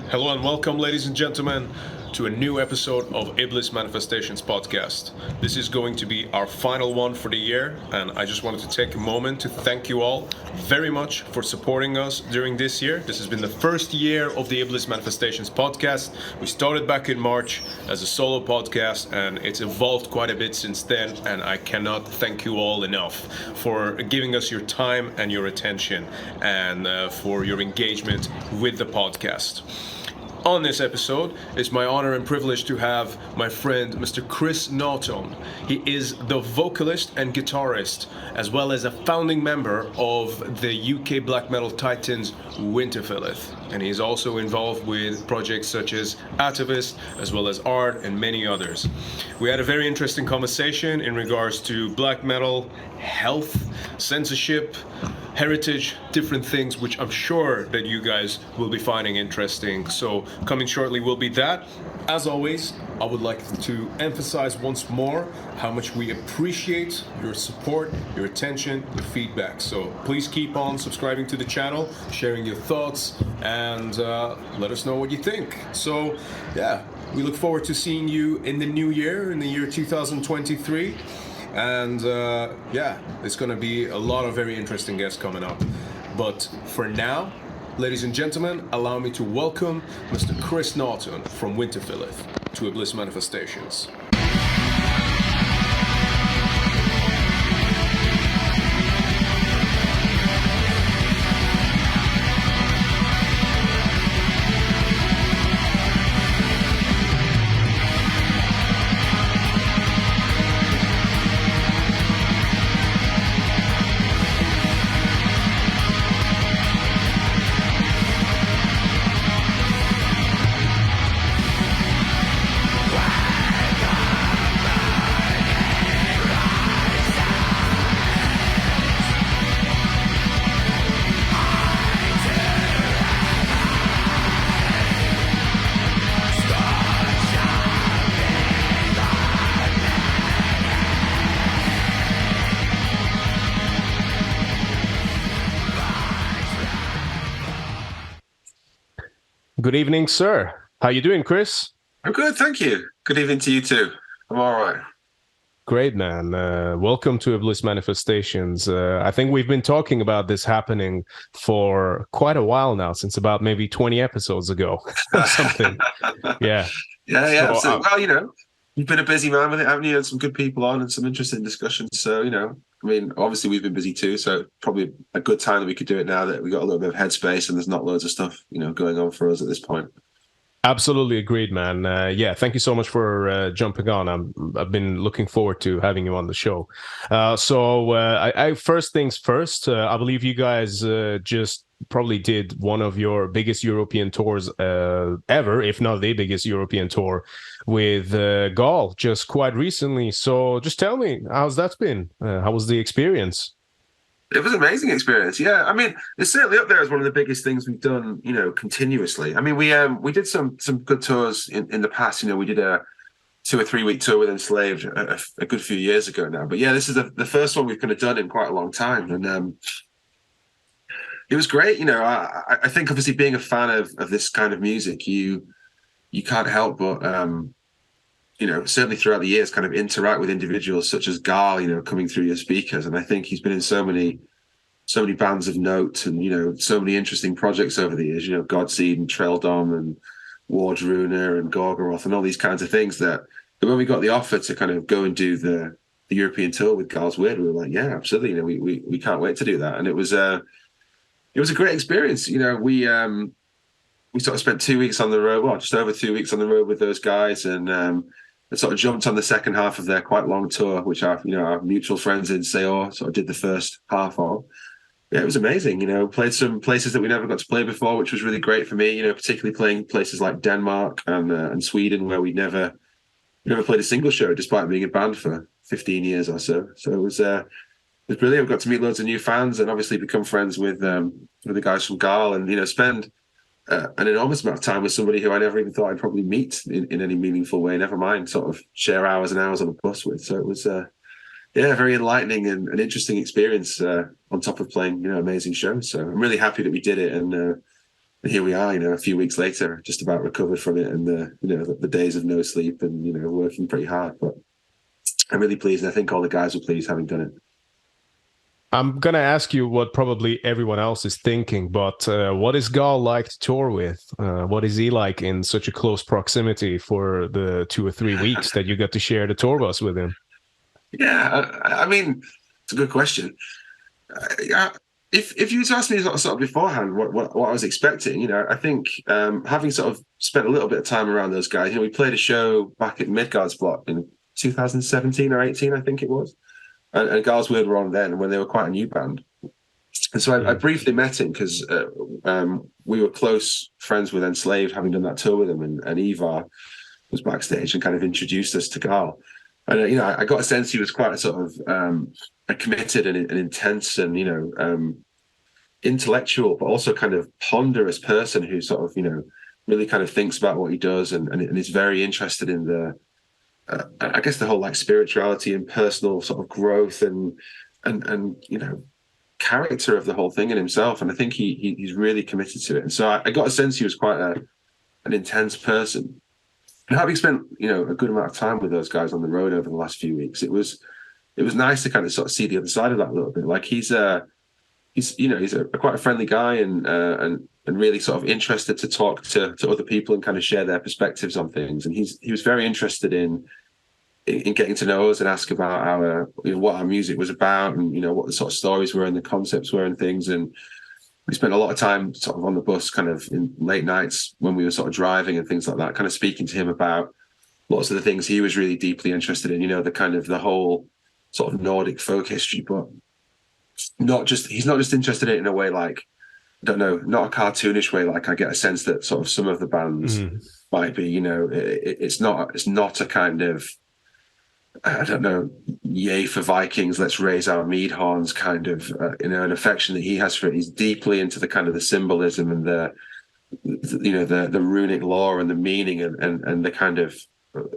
Hello and welcome, ladies and gentlemen, to a new episode of Iblis Manifestations podcast. This is going to be our final one for the year, and I just wanted to take a moment to thank you all very much for supporting us during this year. This has been the first year of the Iblis Manifestations podcast. We started back in March as a solo podcast, and it's evolved quite a bit since then, and I cannot thank you all enough for giving us your time and your attention, and for your engagement with the podcast. On this episode, it's my honor and privilege to have my friend Mr. Chris Naughton. He is the vocalist and guitarist, as well as a founding member of the UK black metal titans Winterfylleth. And he's also involved with projects such as Atavist, as well as art and many others. We had a very interesting conversation in regards to black metal, health, censorship, heritage, different things which I'm sure that you guys will be finding interesting. So coming shortly will be that. As always, I would like to emphasize once more how much we appreciate your support, your attention, your feedback. So please keep on subscribing to the channel, sharing your thoughts, and let us know what you think. So yeah, we look forward to seeing you in the new year, in the year 2023. And yeah, it's going to be a lot of very interesting guests coming up. But for now, ladies and gentlemen, allow me to welcome Mr. Chris Naughton from Winterfylleth to Iblis Manifestations. Good evening, sir. How you doing, Chris? I'm good, thank you. Good evening to you too. I'm all right. Great, man. Welcome to Iblis Manifestations. I think we've been talking about this happening for quite a while now, since about maybe 20 episodes ago or something. Yeah. Yeah. So, well, you've been a busy man with it, haven't you? Had some good people on and some interesting discussions. So, I mean, obviously we've been busy too. So probably a good time that we could do it now that we got a little bit of headspace and there's not loads of stuff, going on for us at this point. Absolutely agreed, man. Yeah, thank you so much for jumping on. I've been looking forward to having you on the show. I first things first, I believe you guys just probably did one of your biggest European tours ever, if not the biggest European tour, with Gaul just quite recently. So just tell me, how's that been? How was the experience? It was an amazing experience. Yeah, I mean, it's certainly up there as one of the biggest things we've done, continuously. I mean, we did some good tours in the past. We did a 2 or 3 week tour with Enslaved a good few years ago now. But yeah, this is the first one we've kind of done in quite a long time, and it was great. I think obviously being a fan of this kind of music, you can't help but certainly throughout the years, kind of interact with individuals such as Gaul, coming through your speakers. And I think he's been in so many bands of note and, so many interesting projects over the years, Godseed and Traildom and Wardruna and Gorgoroth and all these kinds of things that when we got the offer to kind of go and do the European tour with Gaul's Weird, we were like, yeah, absolutely. We can't wait to do that. And it was a great experience. We sort of spent 2 weeks on the road, just over 2 weeks on the road with those guys, and sort of jumped on the second half of their quite long tour, which our mutual friends in Seor sort of did the first half of. Yeah, it was amazing. Played some places that we never got to play before, which was really great for me. Particularly playing places like Denmark and Sweden, where we never played a single show, despite being a band for 15 years or so. So it was brilliant. We got to meet loads of new fans and obviously become friends with the guys from Gaul, and spend an enormous amount of time with somebody who I never even thought I'd probably meet in any meaningful way, never mind sort of share hours and hours on a bus with. So it was a very enlightening and an interesting experience on top of playing amazing shows. So I'm really happy that we did it, and here we are, a few weeks later, just about recovered from it, and the days of no sleep and working pretty hard. But I'm really pleased, and I think all the guys are pleased having done it. I'm gonna ask you what probably everyone else is thinking, but what is Gal like to tour with? What is he like in such a close proximity for the 2 or 3 weeks that you got to share the tour bus with him? Yeah, I mean, it's a good question. If you asked me sort of beforehand what I was expecting, I think having sort of spent a little bit of time around those guys, we played a show back at Midgard's Block in 2017 or 18, I think it was, and Gals Word were on then when they were quite a new band. And so I briefly met him because we were close friends with Enslaved, having done that tour with him, and Ivar was backstage and kind of introduced us to Gal. And I got a sense he was quite a sort of a committed and intense and intellectual, but also kind of ponderous person who sort of really kind of thinks about what he does and is very interested in the I guess the whole like spirituality and personal sort of growth and character of the whole thing in himself. And I think he's really committed to it. And so I got a sense he was quite an intense person. And having spent a good amount of time with those guys on the road over the last few weeks, it was nice to kind of sort of see the other side of that a little bit. Like he's quite a friendly guy and really sort of interested to talk to other people and kind of share their perspectives on things. And he was very interested in getting to know us and ask about our what our music was about and what the sort of stories were and the concepts were and things. And we spent a lot of time sort of on the bus, kind of in late nights when we were sort of driving and things like that, kind of speaking to him about lots of the things he was really deeply interested in, the whole sort of Nordic folk history, but he's not just interested in it in a way like, I don't know, not a cartoonish way. Like I get a sense that sort of some of the bands might be, it's not a kind of, I don't know, yay for Vikings, let's raise our mead horns kind of, an affection that he has for it. He's deeply into the kind of the symbolism and the runic lore and the meaning and the kind of,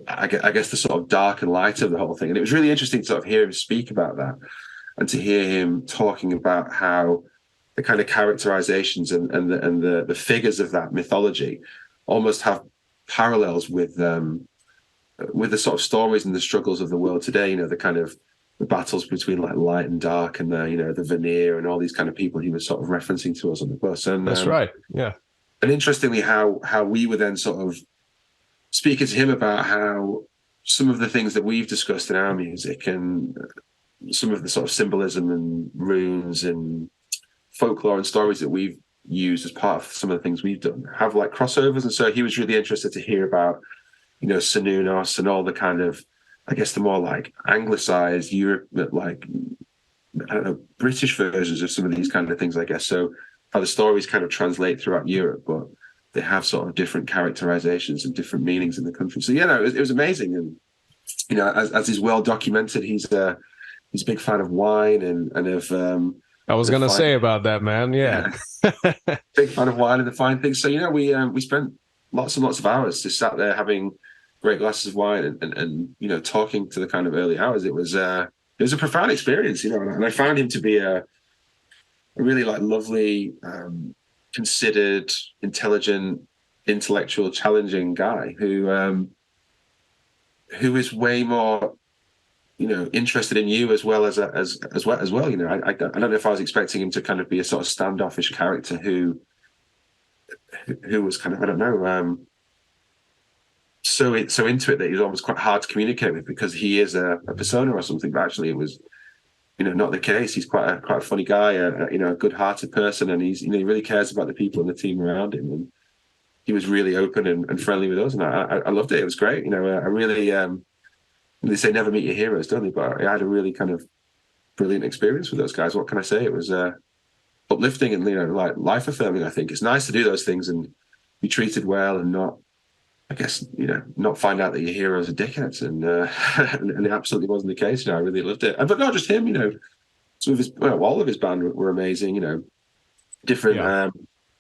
I guess the sort of dark and light of the whole thing. And it was really interesting to sort of hear him speak about that and to hear him talking about how the kind of characterizations and the figures of that mythology almost have parallels with the sort of stories and the struggles of the world today, the kind of the battles between like light and dark and the veneer and all these kind of people he was sort of referencing to us on the bus. And that's right. Yeah. And interestingly, how we were then sort of speaking to him about how some of the things that we've discussed in our music and some of the sort of symbolism and runes and folklore and stories that we've used as part of some of the things we've done have like crossovers. And so he was really interested to hear about Sunnunos and all the kind of, I guess, the more like anglicized Europe, like, I don't know, British versions of some of these kind of things, I guess. So how the stories kind of translate throughout Europe, but they have sort of different characterizations and different meanings in the country. So, it was amazing. And, as is well documented, he's a big fan of wine and of... I was going to say about that, man. Yeah. Big fan of wine and the fine things. So, we spent lots and lots of hours just sat there having great glasses of wine and talking to the kind of early hours. It was a profound experience, and I found him to be a really like lovely, considered, intelligent, intellectual, challenging guy who is way more, interested in you as well as well. I don't know if I was expecting him to kind of be a sort of standoffish character who was kind of, I don't know, so into it that he was almost quite hard to communicate with because he is a persona or something. But actually, it was, not the case. He's quite a funny guy, a good-hearted person, and he really cares about the people and the team around him. And he was really open and friendly with us, and I loved it. It was great. I really, they say never meet your heroes, don't they? But I had a really kind of brilliant experience with those guys. What can I say? It was uplifting and like life affirming. I think it's nice to do those things and be treated well and not, I guess, not find out that your heroes are dickheads. And and it absolutely wasn't the case. I really loved it. But not just him. Some of his, all of his band were amazing. Different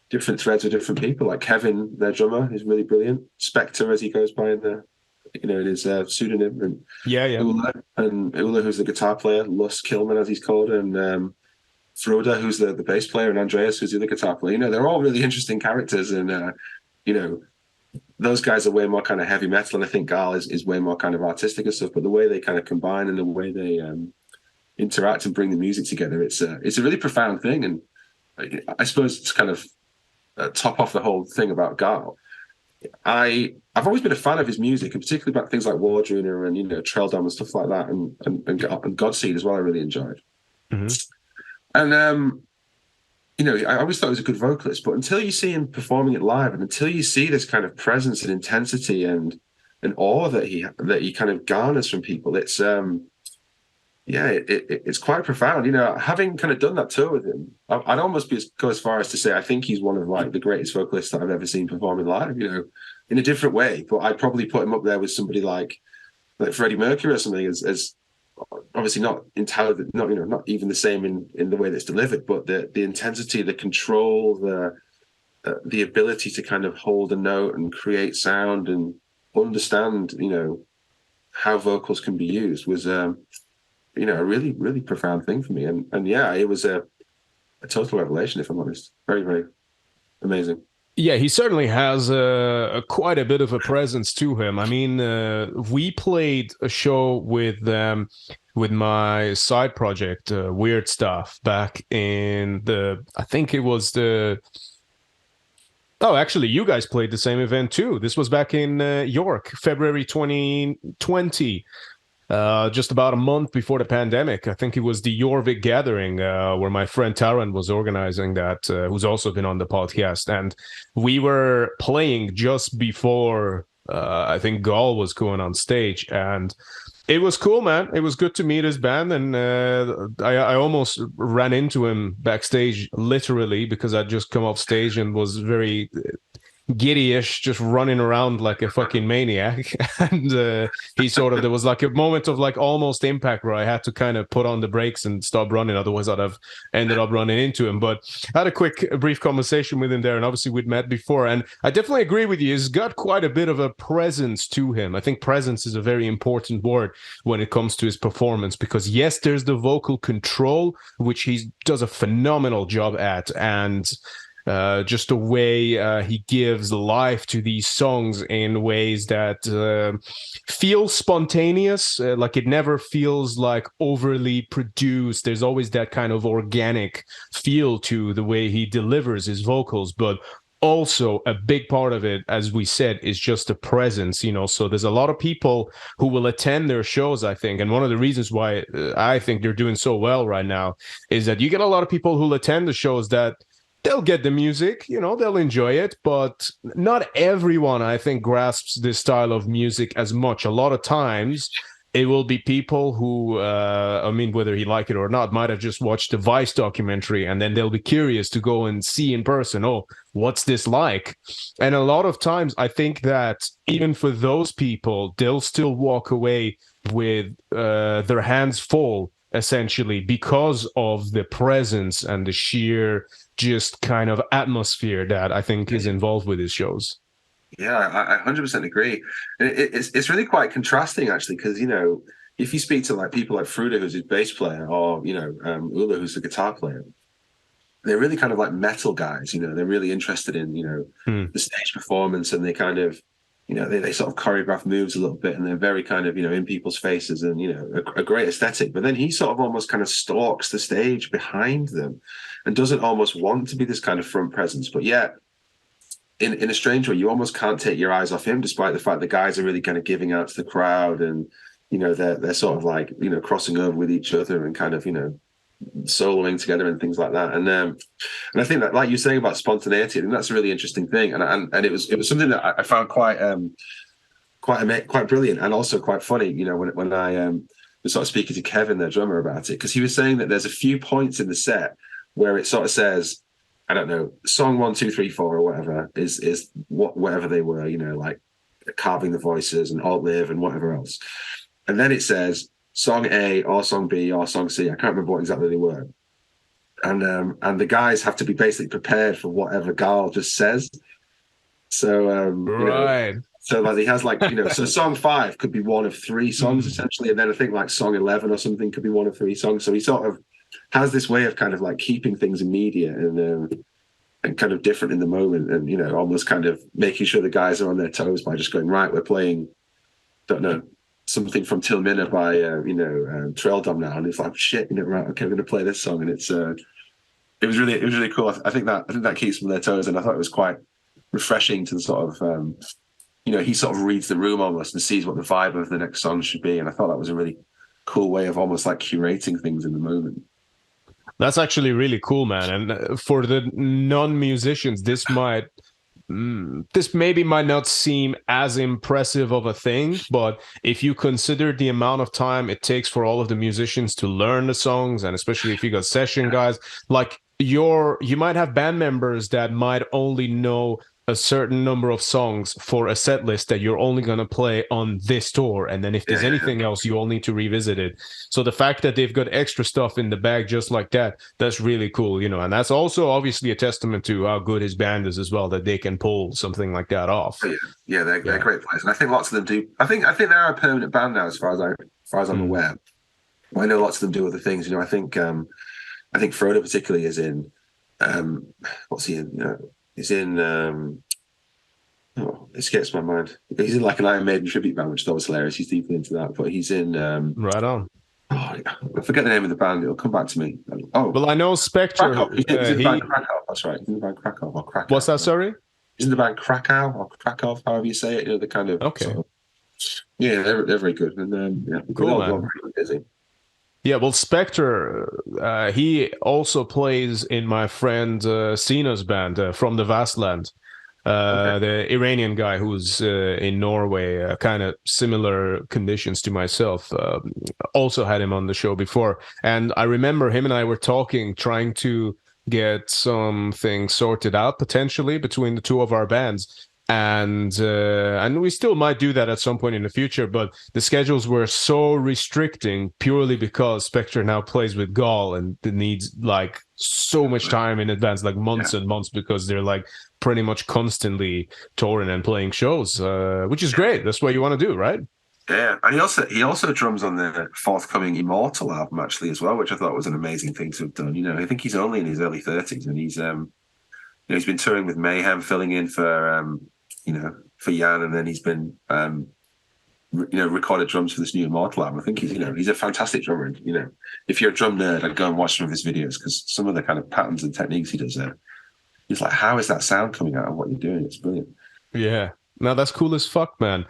different threads with different people. Like Kevin, their drummer, is really brilliant. Spectre, as he goes by in his pseudonym. And yeah. Ula, who's the guitar player, Lus Kilman, as he's called, and Froda, who's the bass player, and Andreas, who's the other guitar player. They're all really interesting characters, and those guys are way more kind of heavy metal, and I think Gal is way more kind of artistic and stuff. But the way they kind of combine and the way they interact and bring the music together, it's a really profound thing. And I suppose it's kind of top off the whole thing about Gal. I've always been a fan of his music, and particularly about things like Wardruna and Traildom and stuff like that, and Godseed as well. I really enjoyed, and I always thought he was a good vocalist. But until you see him performing it live, and until you see this kind of presence and intensity and awe that he kind of garners from people, it's it's quite profound. Having kind of done that tour with him, I'd almost go as far as to say I think he's one of like the greatest vocalists that I've ever seen performing live. In a different way, but I'd probably put him up there with somebody like Freddie Mercury or something, as obviously not entirely, not even the same in the way that's delivered, but the intensity, the control, the ability to kind of hold a note and create sound and understand, how vocals can be used was a really, really profound thing for me. And yeah, it was a total revelation, if I'm honest. Very, very amazing. Yeah, he certainly has quite a bit of a presence to him. I mean, we played a show with my side project, Weird Stuff, back in I think it was oh, actually, you guys played the same event too. This was back in York, February 2020. Just about a month before the pandemic. I think it was the Jorvik Gathering where my friend Taran was organizing that, who's also been on the podcast. And we were playing just before I think Gall was going on stage. And it was cool, man. It was good to meet his band. And I almost ran into him backstage, literally, because I'd just come off stage and was very giddy-ish, just running around like a fucking maniac. And there was like a moment of like almost impact where I had to kind of put on the brakes and stop running, otherwise I'd have ended up running into him. But I had a brief conversation with him there, and obviously we'd met before, and I definitely agree with you. He's got quite a bit of a presence to him. I think presence is a very important word when it comes to his performance, because yes, there's the vocal control, which he does a phenomenal job at, and just the way he gives life to these songs in ways that feel spontaneous, like it never feels like overly produced. There's always that kind of organic feel to the way he delivers his vocals, but also a big part of it, as we said, is just the presence, so there's a lot of people who will attend their shows, I think, and one of the reasons why I think they're doing so well right now is that you get a lot of people who'll attend the shows that they'll get the music, they'll enjoy it, but not everyone, I think, grasps this style of music as much. A lot of times, it will be people who, whether he like it or not, might have just watched the Vice documentary, and then they'll be curious to go and see in person, oh, what's this like? And a lot of times, I think that even for those people, they'll still walk away with their hands full, essentially, because of the presence and the sheer just kind of atmosphere that I think is involved with his shows. Yeah, I 100% agree. It's really quite contrasting, actually, because, if you speak to like people like Fruda, who's his bass player, or, Ula, who's the guitar player, they're really kind of like metal guys, they're really interested in, the stage performance, and they kind of, they sort of choreograph moves a little bit, and they're very kind of, in people's faces, and, a great aesthetic. But then he sort of almost kind of stalks the stage behind them and doesn't almost want to be this kind of front presence. But yet, in a strange way, you almost can't take your eyes off him, despite the fact the guys are really kind of giving out to the crowd, and, they're sort of like, crossing over with each other and kind of, soloing together and things like that. And I think that, like you're saying about spontaneity, I think that's a really interesting thing. And it was something that I found quite brilliant, and also quite funny, when I was sort of speaking to Kevin, their drummer, about it, because he was saying that there's a few points in the set where it sort of says, I don't know, song 1, 2, 3, 4 or whatever is whatever they were, like carving the voices and alt live and whatever else. And then it says song A or song B or song C. I can't remember what exactly they were. And the guys have to be basically prepared for whatever Gal just says. So right. So like he has like, so song 5 could be one of 3 songs essentially, and then I think like song 11 or something could be one of 3 songs. So he sort of has this way of kind of like keeping things immediate and kind of different in the moment, and almost kind of making sure the guys are on their toes by just going, right, we're playing, don't know, something from Tilmina by Trail Dom now, and it's like, shit, right, okay, we're going to play this song, and it was really cool. I think that keeps them on their toes, and I thought it was quite refreshing to the sort of he sort of reads the room almost and sees what the vibe of the next song should be, and I thought that was a really cool way of almost like curating things in the moment. That's actually really cool, man. And for the non-musicians, this maybe might not seem as impressive of a thing, but if you consider the amount of time it takes for all of the musicians to learn the songs, and especially if you got session guys, like you might have band members that might only know a certain number of songs for a set list that you're only going to play on this tour, and then if there's anything else, you all need to revisit it. So the fact that they've got extra stuff in the bag just like that, that's really cool, and that's also obviously a testament to how good his band is as well, that they can pull something like that off. They're great players, and I think lots of them do. I think they're a permanent band now, as far as I'm aware. I know lots of them do other things. I think Frodo particularly is in what's he in? He's in it escapes my mind. He's in like an Iron Maiden tribute band, which is always hilarious. He's deeply into that, but he's in right on. I forget the name of the band. It'll come back to me. Well, I know Spectre. He's in the band Krakow. That's right. He's in the band Krakow or Krakow. What's that? Sorry. He's in the band Krakow or Krakow, however you say it. The kind of okay. Sort of, they're very good, and cool, man. Busy. Yeah, well, Spectre, he also plays in my friend Sina's band from the Vastland. The Iranian guy who's in Norway, kind of similar conditions to myself, also had him on the show before. And I remember him and I were talking, trying to get something sorted out potentially between the two of our bands. And we still might do that at some point in the future, but the schedules were so restricting purely because Spectre now plays with Gaul and it needs like so much time in advance, like months and months, because they're like pretty much constantly touring and playing shows, which is great. That's what you want to do, right? Yeah, and he also drums on the forthcoming Immortal album actually as well, which I thought was an amazing thing to have done. I think he's only in his early 30s, and he's he's been touring with Mayhem, filling in for Jan, and then he's been recorded drums for this new Immortal album. I think he's a fantastic drummer. And, if you're a drum nerd, I'd go and watch some of his videos, because some of the kind of patterns and techniques he does there, it's like, how is that sound coming out of what you're doing? It's brilliant. Yeah. No, that's cool as fuck, man.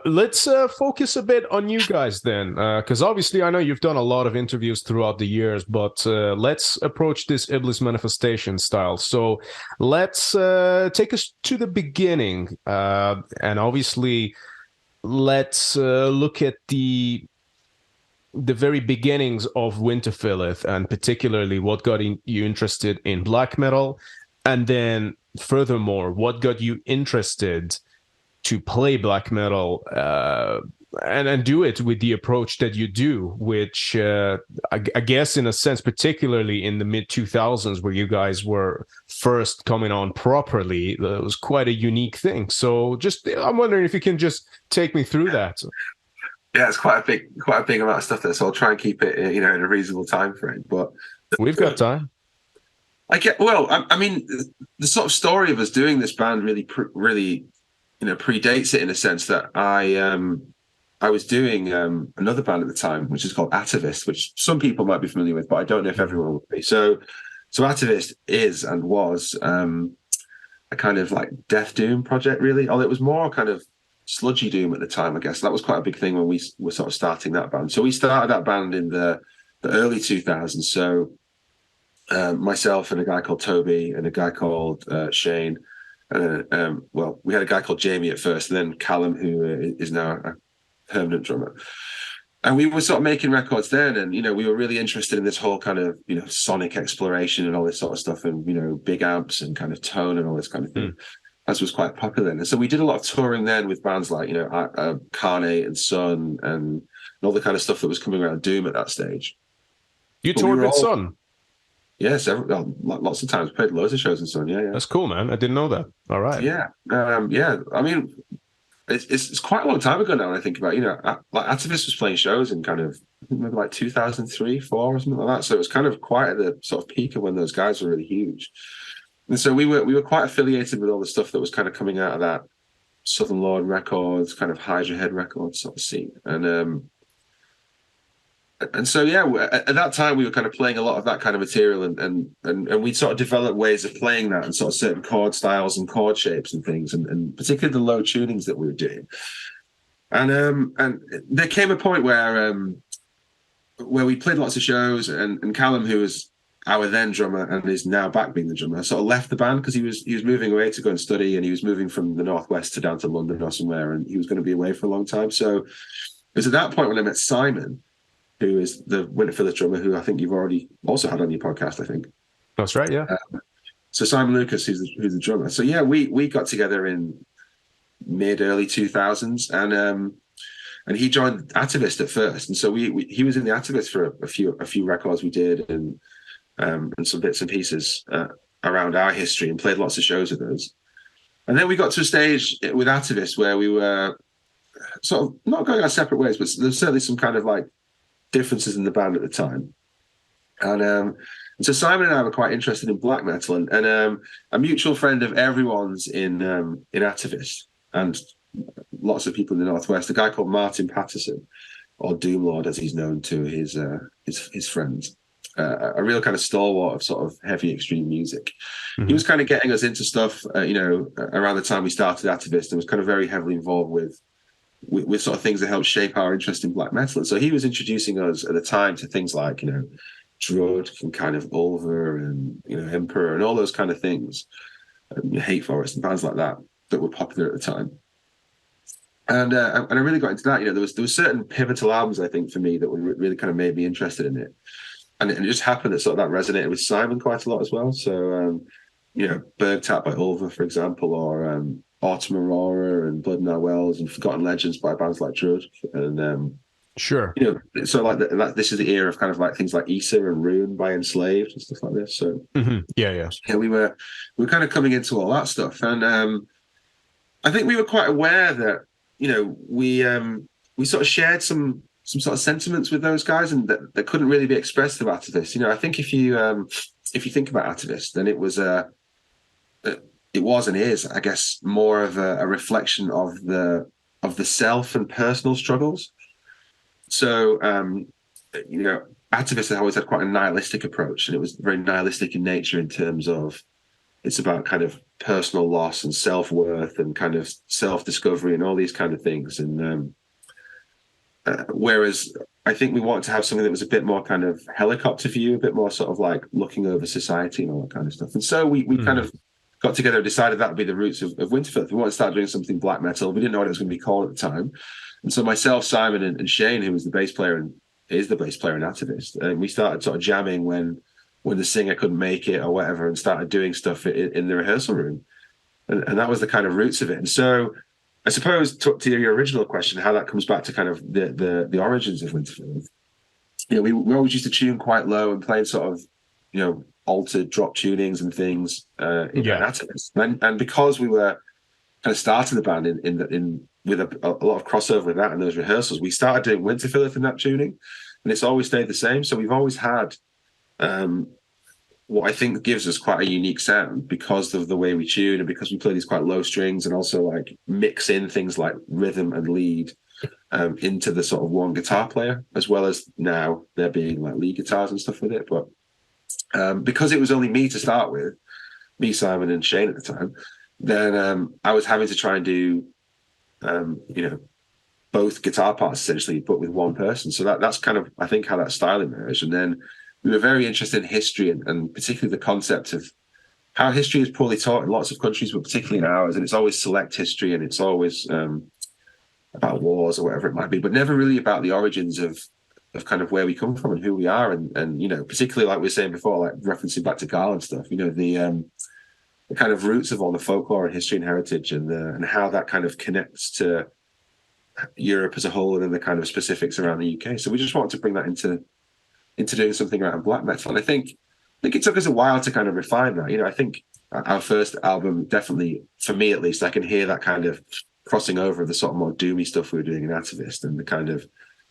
Let's focus a bit on you guys then, because obviously I know you've done a lot of interviews throughout the years, but let's approach this Iblis Manifestation style. So let's take us to the beginning, and obviously let's look at the very beginnings of Winterfylleth, and particularly what got you interested in black metal, and then furthermore, what got you interested to play black metal and do it with the approach that you do, which I guess in a sense, particularly in the mid-2000s where you guys were first coming on properly, it was quite a unique thing. So I'm wondering if you can just take me through that. Yeah, it's quite a big amount of stuff there, so I'll try and keep it in a reasonable time frame. But we've got time. I mean, the sort of story of us doing this band really predates it, in a sense that I was doing another band at the time, which is called Atavist, which some people might be familiar with, but I don't know if everyone would be. So Atavist is and was a kind of like death doom project, really. Although it was more kind of sludgy doom at the time, I guess. That was quite a big thing when we were sort of starting that band. So we started that band in the early 2000s. So myself and a guy called Toby and a guy called Shane. We had a guy called Jamie at first, and then Callum, who is now a permanent drummer. And we were sort of making records then, and we were really interested in this whole kind of sonic exploration and all this sort of stuff, and big amps and kind of tone and all this kind of thing, as was quite popular. And so we did a lot of touring then with bands like Carnate and Sun and all the kind of stuff that was coming around doom at that stage. You toured with Sun? Yes, lots of times. Played loads of shows in Sun. Yeah. That's cool, man. I didn't know that. All right. Yeah. I mean, it's quite a long time ago now when I think about it. Like Atavist was playing shows in kind of, I think maybe like 2003, 4 or something like that. So it was kind of quite at the sort of peak of when those guys were really huge. And so we were quite affiliated with all the stuff that was kind of coming out of that Southern Lord Records, kind of Hydra Head Records sort of scene. And so yeah, at that time we were kind of playing a lot of that kind of material, and we sort of developed ways of playing that and sort of certain chord styles and chord shapes and things, and particularly the low tunings that we were doing. And there came a point where we played lots of shows, and Callum, who was our then drummer and is now back being the drummer, sort of left the band because he was moving away to go and study, and he was moving from the Northwest to down to London or somewhere, and he was going to be away for a long time. So it was at that point when I met Simon, who is the Winterfylleth drummer, who I think you've already also had on your podcast, I think. That's right, yeah. So Simon Lucas, who's the drummer. So yeah, we got together in early 2000s, and he joined Atavist at first, and so he was in the Atavist for a few records we did, and some bits and pieces around our history, and played lots of shows with us. And then we got to a stage with Atavist where we were sort of not going our separate ways, but there's certainly some kind of like differences in the band at the time. And so Simon and I were quite interested in black metal, and a mutual friend of everyone's in Atavist, and lots of people in the Northwest, a guy called Martin Patterson, or Doomlord as he's known to his friends, a real kind of stalwart of sort of heavy extreme music. Mm-hmm. He was kind of getting us into stuff, around the time we started Atavist, and was kind of very heavily involved with sort of things that helped shape our interest in black metal. And so he was introducing us at the time to things like, Drud and kind of Ulver and, Emperor and all those kind of things, Hate Forest and bands like that were popular at the time. And I really got into that. There was certain pivotal albums, I think, for me that were really kind of made me interested in it. And it just happened that sort of that resonated with Simon quite a lot as well. So, Berg Tap by Ulver, for example, or Autumn Aurora and Blood in Our Wells and Forgotten Legends by bands like Drud. And, sure. So like this is the era of kind of like things like Issa and Ruin by Enslaved and stuff like this. So, yeah. We were kind of coming into all that stuff. And I think we were quite aware that, we sort of shared some sort of sentiments with those guys, and that couldn't really be expressed through Atavist. I think if you think about Atavist, then it was and is, I guess, more of a reflection of the self and personal struggles. So, Atavist always had quite a nihilistic approach, and it was very nihilistic in nature in terms of it's about kind of personal loss and self-worth and kind of self-discovery and all these kind of things. And whereas I think we wanted to have something that was a bit more kind of helicopter view, a bit more sort of like looking over society and all that kind of stuff. And so we kind of got together and decided that would be the roots of Winterfylleth. We wanted to start doing something black metal. We didn't know what it was going to be called at the time. And so myself, Simon, and Shane, who was the bass player and is the bass player in Atavist, and we started sort of jamming when the singer couldn't make it or whatever, and started doing stuff in the rehearsal room. And that was the kind of roots of it. And so I suppose to your original question, how that comes back to kind of the origins of Winterfylleth. We always used to tune quite low and playing sort of, altered drop tunings and things in Atavist. And because we were kind of starting the band in with a lot of crossover with that and those rehearsals, we started doing Winterfylleth in that tuning, and it's always stayed the same. So we've always had what I think gives us quite a unique sound because of the way we tune and because we play these quite low strings and also like mix in things like rhythm and lead into the sort of one guitar player, as well as now there being like lead guitars and stuff with it. But because it was only me to start with, me, Simon, and Shane at the time, then I was having to try and do, both guitar parts essentially, but with one person. So that's kind of, I think, how that style emerged. And then we were very interested in history and particularly the concept of how history is poorly taught in lots of countries, but particularly in ours. And it's always select history, and it's always about wars or whatever it might be, but never really about the origins of kind of where we come from and who we are. And particularly like we were saying before, like referencing back to Garland stuff, the kind of roots of all the folklore and history and heritage and how that kind of connects to Europe as a whole and then the kind of specifics around the UK. So we just wanted to bring that into doing something around black metal. And I think it took us a while to kind of refine that. I think our first album, definitely for me at least, I can hear that kind of crossing over of the sort of more doomy stuff we were doing in Atavist, and the kind of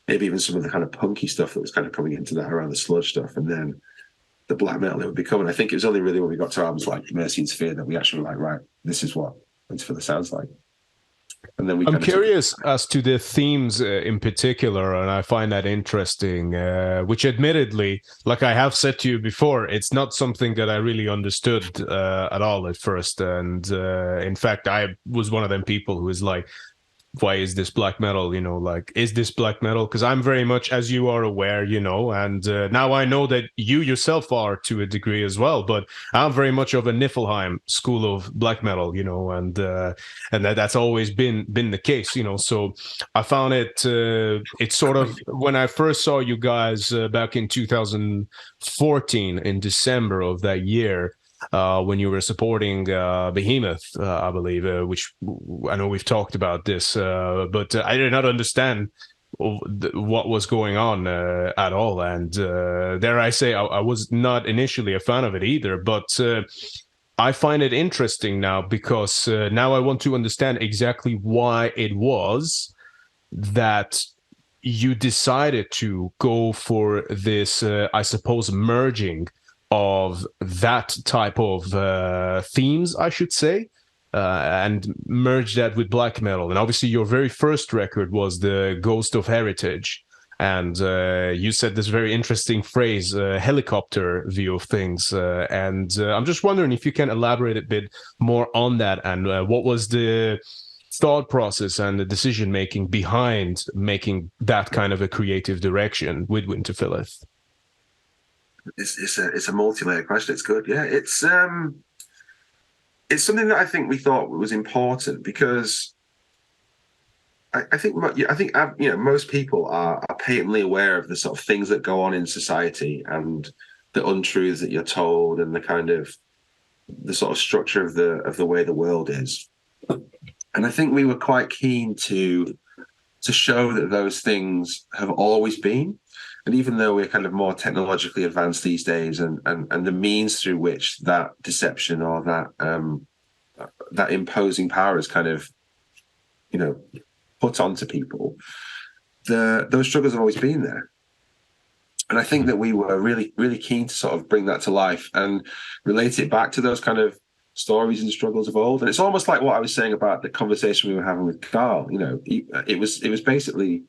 maybe even some of the kind of punky stuff that was kind of coming into that around the sludge stuff, and then the black metal it would become. And I think it was only really when we got to albums like Mercy and Sphere that we actually were like, right, this is what Winterfylleth sounds like. And then I'm curious as to the themes in particular, and I find that interesting, which admittedly, like I have said to you before, it's not something that I really understood at all at first. And in fact, I was one of them people who is like, why is this black metal? Like, is this black metal? Because I'm very much, as you are aware, and now I know that you yourself are to a degree as well, but I'm very much of a Niflheim school of black metal, and that's always been the case, so I found it's sort of, when I first saw you guys back in 2014 in December of that year, when you were supporting Behemoth, I believe, which I know we've talked about this, but I did not understand what was going on at all. And dare I say, I was not initially a fan of it either, but I find it interesting now because now I want to understand exactly why it was that you decided to go for this, I suppose, merging of that type of themes, I should say, and merge that with black metal. And obviously your very first record was the Ghost of Heritage, and you said this very interesting phrase, helicopter view of things, and I'm just wondering if you can elaborate a bit more on that, and what was the thought process and the decision making behind making that kind of a creative direction with Winterfylleth. It's a multi-layered question. It's good. Yeah, it's something that I think we thought was important because I think most people are patently aware of the sort of things that go on in society and the untruths that you're told and the kind of the sort of structure of the way the world is. And I think we were quite keen to show that those things have always been. And even though we're kind of more technologically advanced these days, and the means through which that deception or that imposing power is kind of, put onto people, those struggles have always been there. And I think that we were really, really keen to sort of bring that to life and relate it back to those kind of stories and struggles of old. And it's almost like what I was saying about the conversation we were having with Carl. It was basically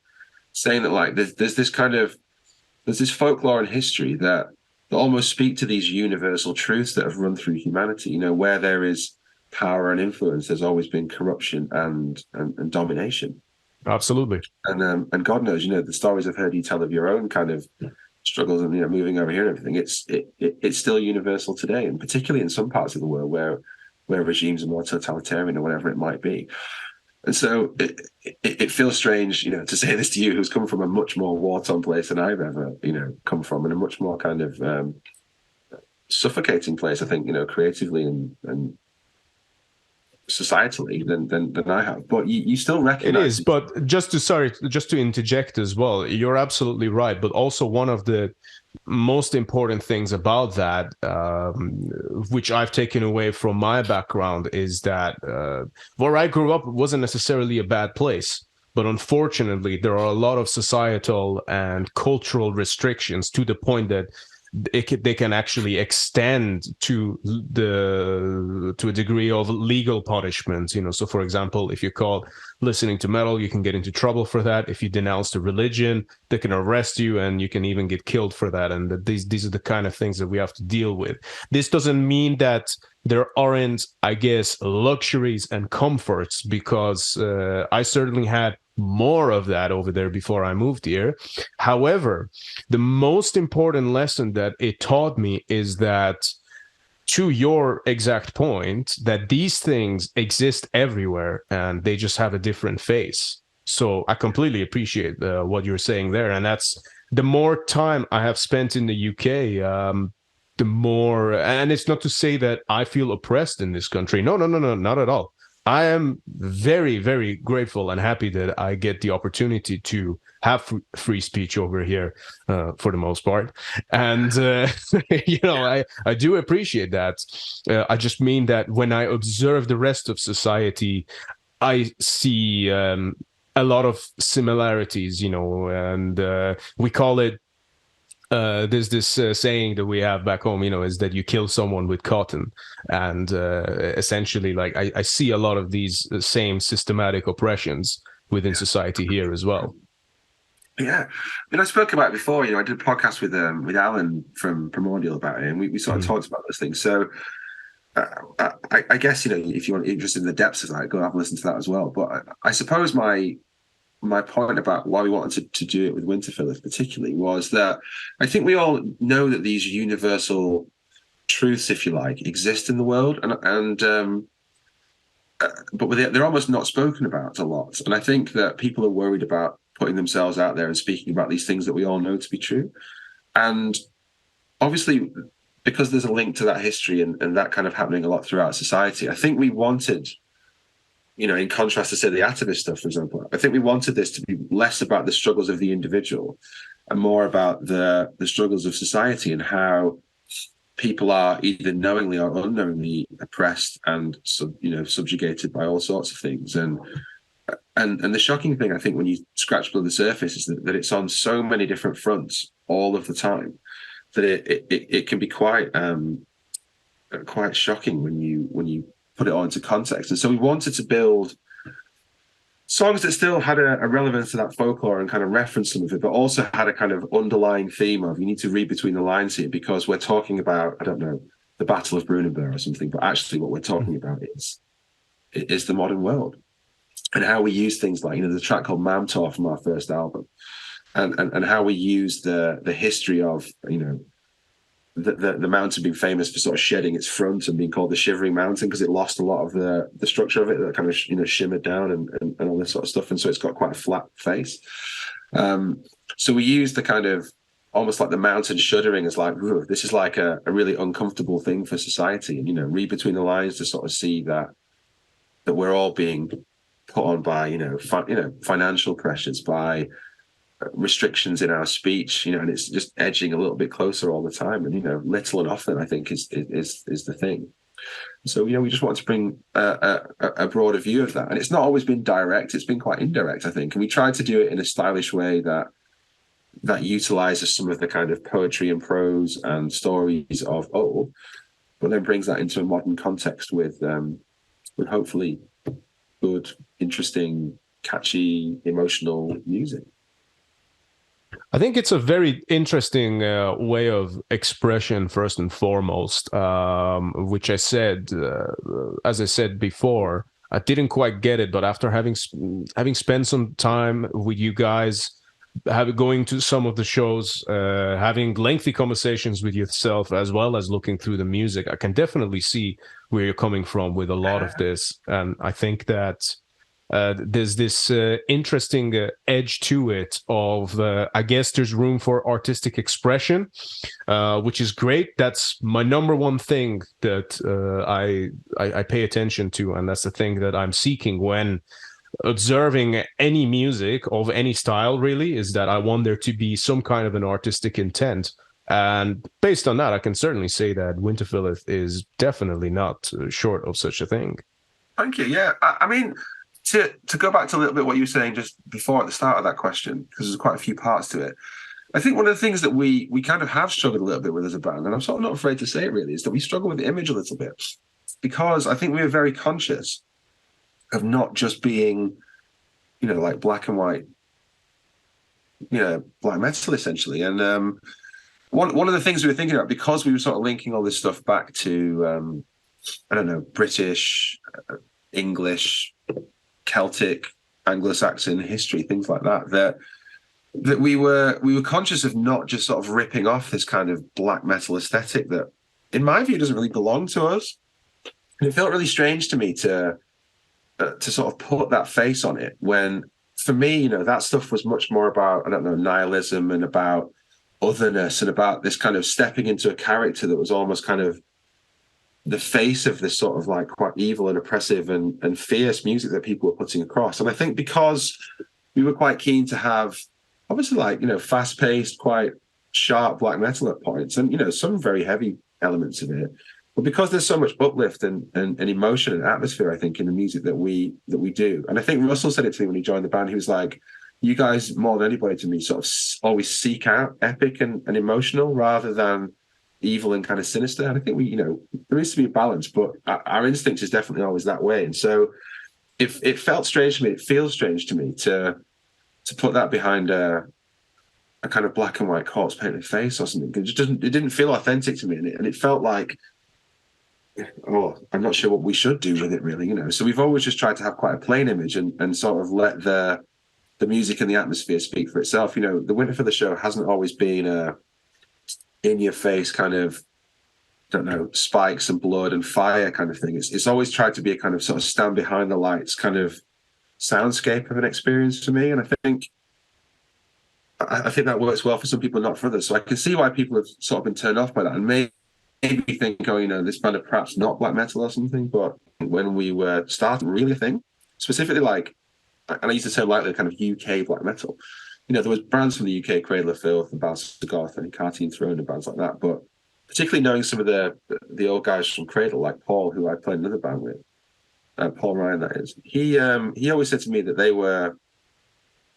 saying that like there's this folklore and history that almost speak to these universal truths that have run through humanity. Where there is power and influence, there's always been corruption and domination. Absolutely. And God knows, the stories I've heard you tell of your own kind of struggles and moving over here and everything. It's still universal today, and particularly in some parts of the world where regimes are more totalitarian or whatever it might be. And so it feels strange, to say this to you, who's come from a much more war-torn place than I've ever, come from, and a much more kind of suffocating place, I think, creatively and societally than I have. But you still recognize it is. But just to interject as well, you're absolutely right. But also one of the most important things about that, which I've taken away from my background, is that where I grew up wasn't necessarily a bad place. But unfortunately, there are a lot of societal and cultural restrictions to the point that they can actually extend to a degree of legal punishments. So for example, if you're caught listening to metal, you can get into trouble for that. If you denounce the religion, they can arrest you and you can even get killed for that. And these are the kind of things that we have to deal with. This doesn't mean that there aren't, I guess, luxuries and comforts, because I certainly had more of that over there before I moved here. However, the most important lesson that it taught me is that, to your exact point, that these things exist everywhere and they just have a different face. So I completely appreciate what you're saying there. And that's, the more time I have spent in the UK, the more, and it's not to say that I feel oppressed in this country. No, not at all. I am very, very grateful and happy that I get the opportunity to have free speech over here, for the most part. And, I do appreciate that. I just mean that when I observe the rest of society, I see a lot of similarities, and we call it. There's this saying that we have back home, is that you kill someone with cotton, and essentially, like I see a lot of these same systematic oppressions within society here as well. Yeah, I mean, I spoke about it before. I did a podcast with Alan from Primordial about it, and we sort of talked about those things. So I guess if you're interested in the depths of that, go have a listen to that as well. But I suppose my point about why we wanted to do it with Winterfylleth particularly was that I think we all know that these universal truths, if you like, exist in the world, but they're almost not spoken about a lot. And I think that people are worried about putting themselves out there and speaking about these things that we all know to be true. And obviously, because there's a link to that history and that kind of happening a lot throughout society, I think we wanted, in contrast to, say, the Atavist stuff, for example, I think we wanted this to be less about the struggles of the individual and more about the struggles of society and how people are either knowingly or unknowingly oppressed and subjugated by all sorts of things. And the shocking thing, I think, when you scratch below the surface, is that it's on so many different fronts all of the time that it can be quite shocking when you put it all into context. And so we wanted to build songs that still had a relevance to that folklore and kind of reference some of it, but also had a kind of underlying theme of, you need to read between the lines here because we're talking about, I don't know, the Battle of Brunanburh or something, but actually what we're talking about is the modern world and how we use things like, the track called Mamtor from our first album and how we use the history of, the mountain being famous for sort of shedding its front and being called the Shivering Mountain because it lost a lot of the structure of it that kind of shimmered down and all this sort of stuff, and so it's got quite a flat face. So we use the kind of almost like the mountain shuddering as like, this is like a really uncomfortable thing for society, and read between the lines to sort of see that we're all being put on by financial pressures, by restrictions in our speech, and it's just edging a little bit closer all the time, and little and often I think is the thing. So we just wanted to bring a broader view of that, and it's not always been direct; it's been quite indirect, I think, and we tried to do it in a stylish way that utilizes some of the kind of poetry and prose and stories of old, but then brings that into a modern context with hopefully good, interesting, catchy, emotional music. I think it's a very interesting way of expression, first and foremost, which as I said before, I didn't quite get it, but after having spent some time with you guys, going to some of the shows, having lengthy conversations with yourself, as well as looking through the music, I can definitely see where you're coming from with a lot of this. And I think that there's this interesting edge to it of, I guess there's room for artistic expression, which is great. That's my number one thing that I pay attention to. And that's the thing that I'm seeking when observing any music of any style, really, is that I want there to be some kind of an artistic intent. And based on that, I can certainly say that Winterfylleth is definitely not short of such a thing. Thank you. Yeah, I mean, to go back to a little bit what you were saying just before at the start of that question, because there's quite a few parts to it. I think one of the things that we kind of have struggled a little bit with as a band, and I'm sort of not afraid to say it really, is that we struggle with the image a little bit, because I think we were very conscious of not just being, like black and white, black metal essentially. And one of the things we were thinking about, because we were sort of linking all this stuff back to, I don't know, British, English, Celtic, Anglo-Saxon history, things like that we were conscious of not just sort of ripping off this kind of black metal aesthetic that, in my view, doesn't really belong to us. And it felt really strange to me to sort of put that face on it, when for me, that stuff was much more about, I don't know, nihilism and about otherness and about this kind of stepping into a character that was almost kind of the face of this sort of like quite evil and oppressive and fierce music that people were putting across. And I think because we were quite keen to have, obviously, like, fast-paced, quite sharp black metal at points, and, some very heavy elements of it, But because there's so much uplift and emotion and atmosphere, I think, in the music that we do. And I think Russell said it to me when he joined the band. He was like, you guys, more than anybody to me, sort of always seek out epic and emotional rather than evil and kind of sinister. And I think there needs to be a balance, but our instinct is definitely always that way. And so if it felt strange to me, it feels strange to me to put that behind a kind of black and white corpse painted face or something. It didn't feel authentic to me. And it felt like, I'm not sure what we should do with it really, So we've always just tried to have quite a plain image and sort of let the music and the atmosphere speak for itself. The Winterfylleth show hasn't always been a in-your-face kind of, spikes and blood and fire kind of thing. It's always tried to be a kind of sort of stand behind the lights kind of soundscape of an experience for me. And I think that works well for some people, not for others. So I can see why people have sort of been turned off by that and maybe think, this band are perhaps not black metal or something. But when we were starting really a thing, specifically and I use the term lightly, kind of UK black metal, there was bands from the UK, Cradle of Filth and Bastard of Goth and Cartoon Throne and bands like that. But particularly knowing some of the old guys from Cradle, like Paul, who I played another band with, Paul Ryan, that is, he always said to me that they were,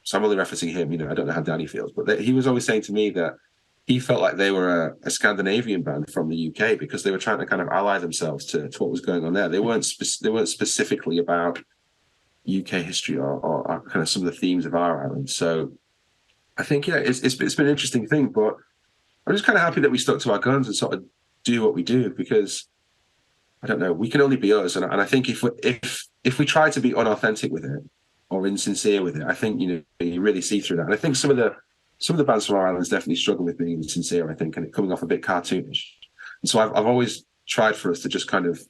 so I'm only referencing him, I don't know how Danny feels, but he was always saying to me that he felt like they were a Scandinavian band from the UK because they were trying to kind of ally themselves to what was going on there. They weren't specifically about UK history or kind of some of the themes of our island. So I think, it's been an interesting thing, but I'm just kind of happy that we stuck to our guns and sort of do what we do because, I don't know, we can only be us. And I think if we try to be unauthentic with it or insincere with it, I think, you really see through that. And I think some of the bands from our islands definitely struggle with being insincere, I think, and it coming off a bit cartoonish. And so I've always tried for us to just kind of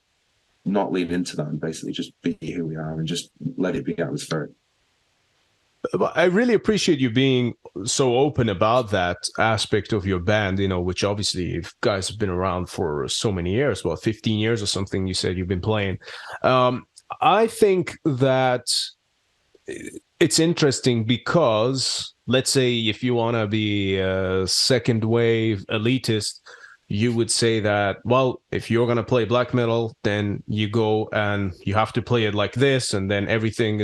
not lean into that and basically just be who we are and just let it be atmospheric. I really appreciate you being so open about that aspect of your band, which obviously you guys have been around for so many years, 15 years or something you said you've been playing. I think that it's interesting because, let's say, if you want to be a second wave elitist, you would say that, well, if you're going to play black metal, then you go and you have to play it like this. And then everything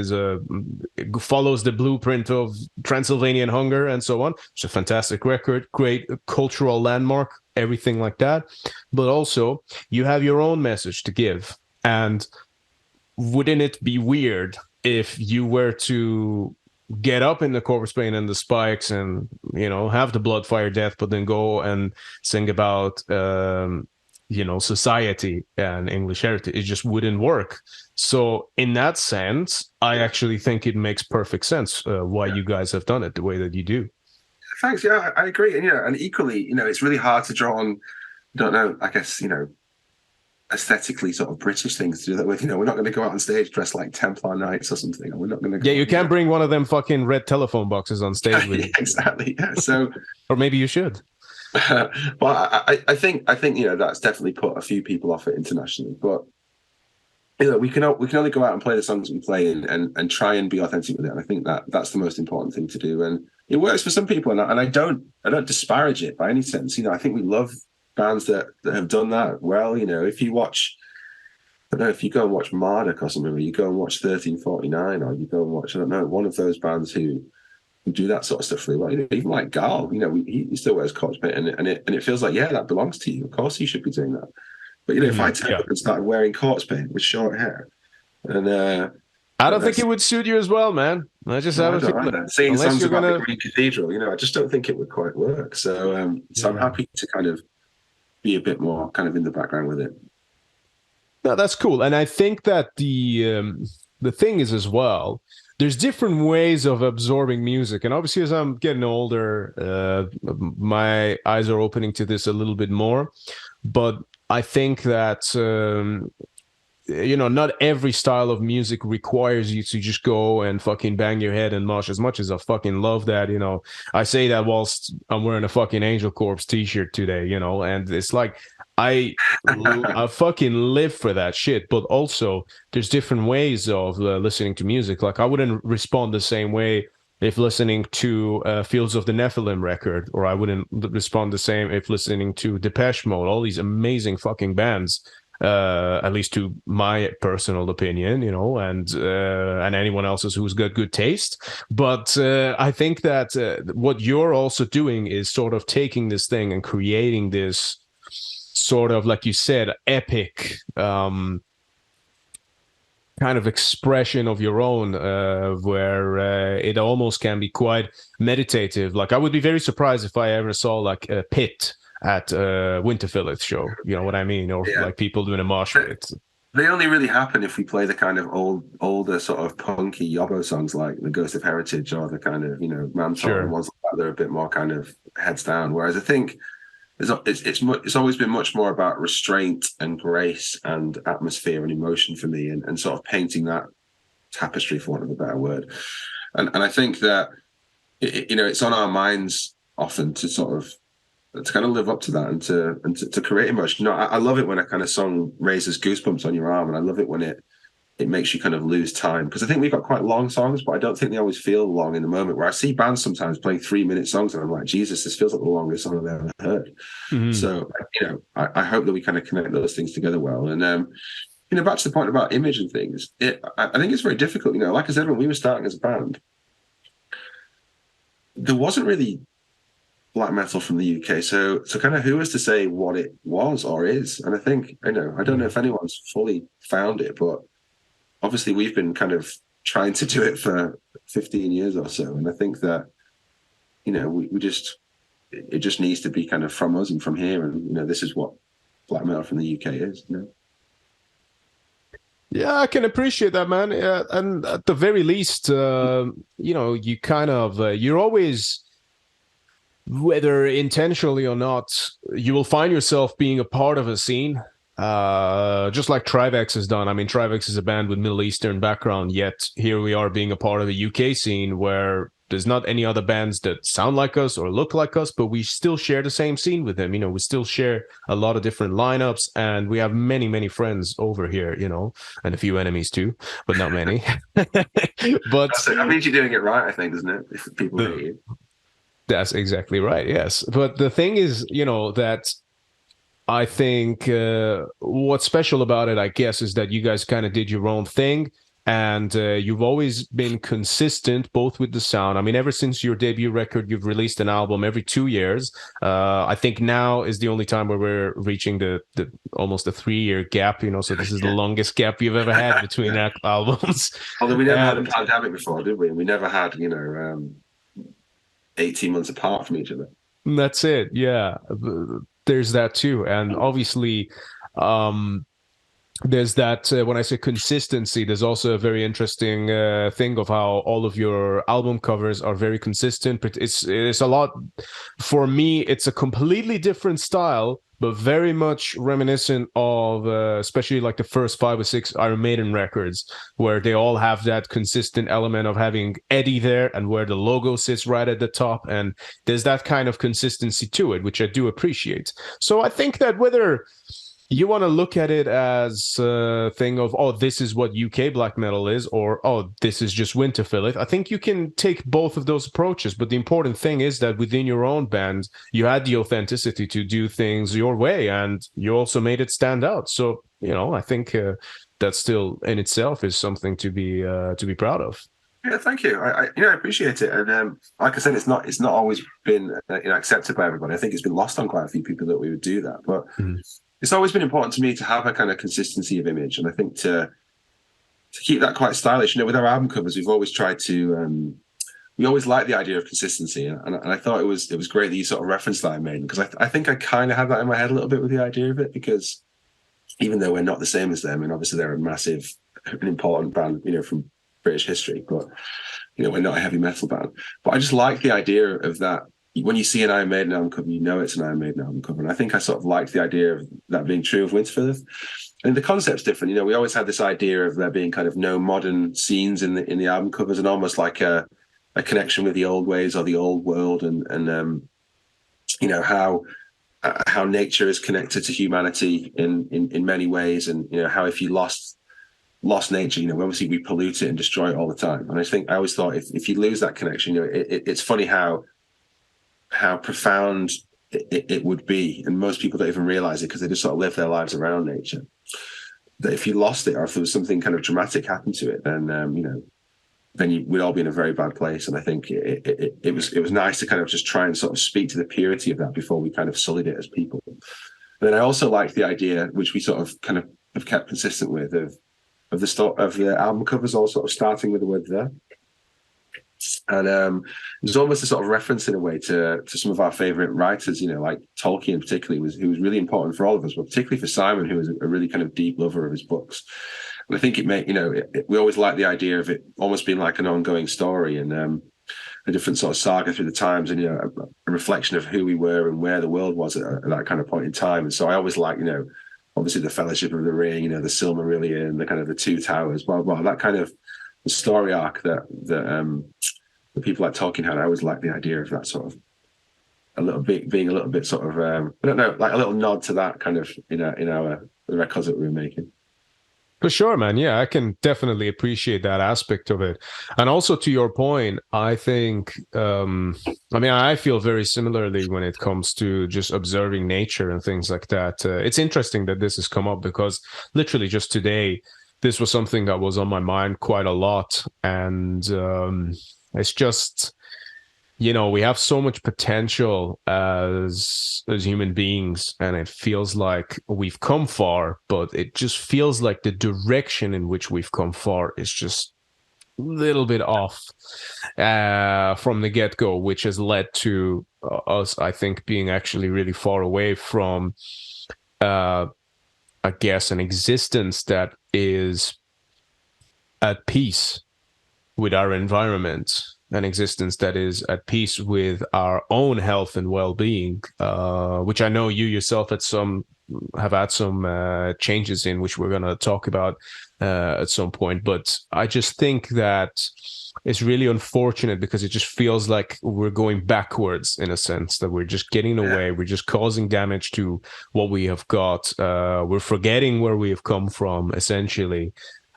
follows the blueprint of Transylvanian Hunger and so on. It's a fantastic record, great cultural landmark, everything like that. But also you have your own message to give. And wouldn't it be weird if you were to get up in the corpse paint and the spikes and, have the blood, fire, death, but then go and sing about, society and English heritage? It just wouldn't work. So in that sense, I actually think it makes perfect sense why you guys have done it the way that you do. Thanks. Yeah, I agree. And, and equally, it's really hard to draw on, I don't know, I guess, aesthetically sort of British things to do that with. We're not going to go out on stage dressed like Templar Knights or something. We're not going to go. Yeah, you can't bring one of them fucking red telephone boxes on stage with you. Exactly. Yeah. So, or maybe you should. Well, I think that's definitely put a few people off it internationally. But we can only go out and play the songs we play and try and be authentic with it. And I think that's the most important thing to do. And it works for some people, and I don't disparage it by any sense. I think we love bands that have done that well. If you watch, I don't know, if you go and watch Marduk or something, or you go and watch 1349, or you go and watch, I don't know, one of those bands who do that sort of stuff really well. Even like Gal, he still wears corpse paint, and it feels like, yeah, that belongs to you. Of course, you should be doing that. But if I turned up and started wearing corpse paint with short hair, and I don't think it would suit you as well, man. I just have a feeling. Seeing songs about the Green Cathedral, I just don't think it would quite work. So, I'm happy to kind of be a bit more kind of in the background with it. No, that's cool. And I think that the thing is as well, there's different ways of absorbing music. And obviously, as I'm getting older, my eyes are opening to this a little bit more. But I think that, not every style of music requires you to just go and fucking bang your head and mosh. As much as I fucking love that, I say that whilst I'm wearing a fucking Angel Corpse t-shirt today, and it's like, I fucking live for that shit. But also there's different ways of listening to music. Like I wouldn't respond the same way if listening to Fields of the Nephilim record, or I wouldn't respond the same if listening to Depeche Mode. All these amazing fucking bands, at least to my personal opinion, you know, and anyone else's who's got good taste. But I think that what you're also doing is sort of taking this thing and creating this sort of, like you said, epic kind of expression of your own, where it almost can be quite meditative. Like, I would be very surprised if I ever saw like a pit at a Winterfylleth show, you know what I mean, or like people doing a mosh pit. They only really happen if we play the kind of older sort of punky yobbo songs like The Ghost of Heritage or the kind of, you know, Mantle and ones like that. They're a bit more kind of heads down. Whereas I think it's always been much more about restraint and grace and atmosphere and emotion for me, and sort of painting that tapestry, for want of a better word. And I think that you know, it's on our minds often to sort of kind of live up to that and to create emotion. You know, I love it when a kind of song raises goosebumps on your arm, and I love it when it makes you kind of lose time, because I think we've got quite long songs, but I don't think they always feel long in the moment. Where I see bands sometimes playing 3-minute songs and I'm like, Jesus, this feels like the longest song I've ever heard. Mm-hmm. So, you know, I hope that we kind of connect those things together well. And you know, back to the point about image and things, I think it's very difficult. You know, like I said, when we were starting as a band, there wasn't really black metal from the UK. So kind of who was to say what it was or is? And I think, I don't know if anyone's fully found it, but obviously we've been kind of trying to do it for 15 years or so. And I think that, you know, it just needs to be kind of from us and from here. And, you know, this is what black metal from the UK is, you know? Yeah, I can appreciate that, man. And at the very least, you know, you kind of, you're always, whether intentionally or not, you will find yourself being a part of a scene. Just like Trivex has done. I mean, Trivex is a band with Middle Eastern background, yet here we are being a part of a UK scene where there's not any other bands that sound like us or look like us, but we still share the same scene with them. You know, we still share a lot of different lineups, and we have many, many friends over here, you know, and a few enemies too, but not many. But that means you're doing it right, I think, doesn't it? If people hate you. That's exactly right, yes. But the thing is, you know, that I think what's special about it, I guess, is that you guys kind of did your own thing, and you've always been consistent, both with the sound. I mean, ever since your debut record, you've released an album every 2 years. I think now is the only time where we're reaching the almost a 3-year gap, you know, so this is the longest gap you've ever had between albums. Although we never had a pandemic before, did we? We never had, you know, 18 months apart from each other. That's it, yeah. There's that too, and obviously there's that when I say consistency, there's also a very interesting thing of how all of your album covers are very consistent. But it's a lot, for me, it's a completely different style, but very much reminiscent of especially like the first 5 or 6 Iron Maiden records, where they all have that consistent element of having Eddie there and where the logo sits right at the top, and there's that kind of consistency to it, which I do appreciate. So I think that whether you want to look at it as a thing of, oh, this is what UK black metal is, or, oh, this is just Winterfylleth, I think you can take both of those approaches. But the important thing is that within your own band, you had the authenticity to do things your way, and you also made it stand out. So, you know, I think that still in itself is something to be proud of. Yeah, thank you. I appreciate it. And like I said, it's not always been accepted by everybody. I think it's been lost on quite a few people that we would do that, but. It's always been important to me to have a kind of consistency of image, and I think to keep that quite stylish. You know, with our album covers, we've always tried to. We always liked the idea of consistency, and I thought it was great that you sort of referenced that, I made, because I think I kind of had that in my head a little bit with the idea of it, because even though we're not the same as them, and obviously they're an important band, you know, from British history, but you know, we're not a heavy metal band. But I just like the idea of that. When you see an Iron Maiden album cover, you know it's an Iron Maiden album cover. And I think I sort of liked the idea of that being true of Winterfylleth. And the concept's different. You know, we always had this idea of there being kind of no modern scenes in the album covers, and almost like a connection with the old ways or the old world, and you know, how nature is connected to humanity in many ways, and you know, how if you lost lost nature. Obviously we pollute it and destroy it all the time. And I always thought if you lose that connection, it's funny how profound it would be. And most people don't even realize it because they just sort of live their lives around nature. That if you lost it, or if there was something kind of dramatic happened to it, then we'd all be in a very bad place. And I think it was nice to kind of just try and sort of speak to the purity of that before we kind of sullied it as people. And then I also liked the idea, which we sort of kind of have kept consistent with, of the album covers all sort of starting with the word "the." And there's almost a sort of reference in a way to some of our favorite writers, like Tolkien particularly, who was really important for all of us, but particularly for Simon, who was a really kind of deep lover of his books. And I think we always like the idea of it almost being like an ongoing story and a different sort of saga through the times, and a reflection of who we were and where the world was at that kind of point in time. And so I always like, obviously the Fellowship of the Ring, the Silmarillion, the kind of the Two Towers, blah blah, that kind of the story arc that the people like Tolkien had. I always like the idea of that sort of being a little bit sort of I don't know, like a little nod to that kind of in the records that we were making. For sure, man. Yeah, I can definitely appreciate that aspect of it. And also to your point, I think, I feel very similarly when it comes to just observing nature and things like that. It's interesting that this has come up because literally just today, this was something that was on my mind quite a lot. And it's just, we have so much potential as human beings, and it feels like we've come far, but it just feels like the direction in which we've come far is just a little bit off from the get-go, which has led to us, I think, being actually really far away from, I guess, an existence that is at peace with our environment, an existence that is at peace with our own health and well-being, which I know you yourself have had some changes in, which we're going to talk about at some point. But I just think that it's really unfortunate because it just feels like we're going backwards in a sense, that we're just getting away. We're just causing damage to what we have got. We're forgetting where we have come from, essentially.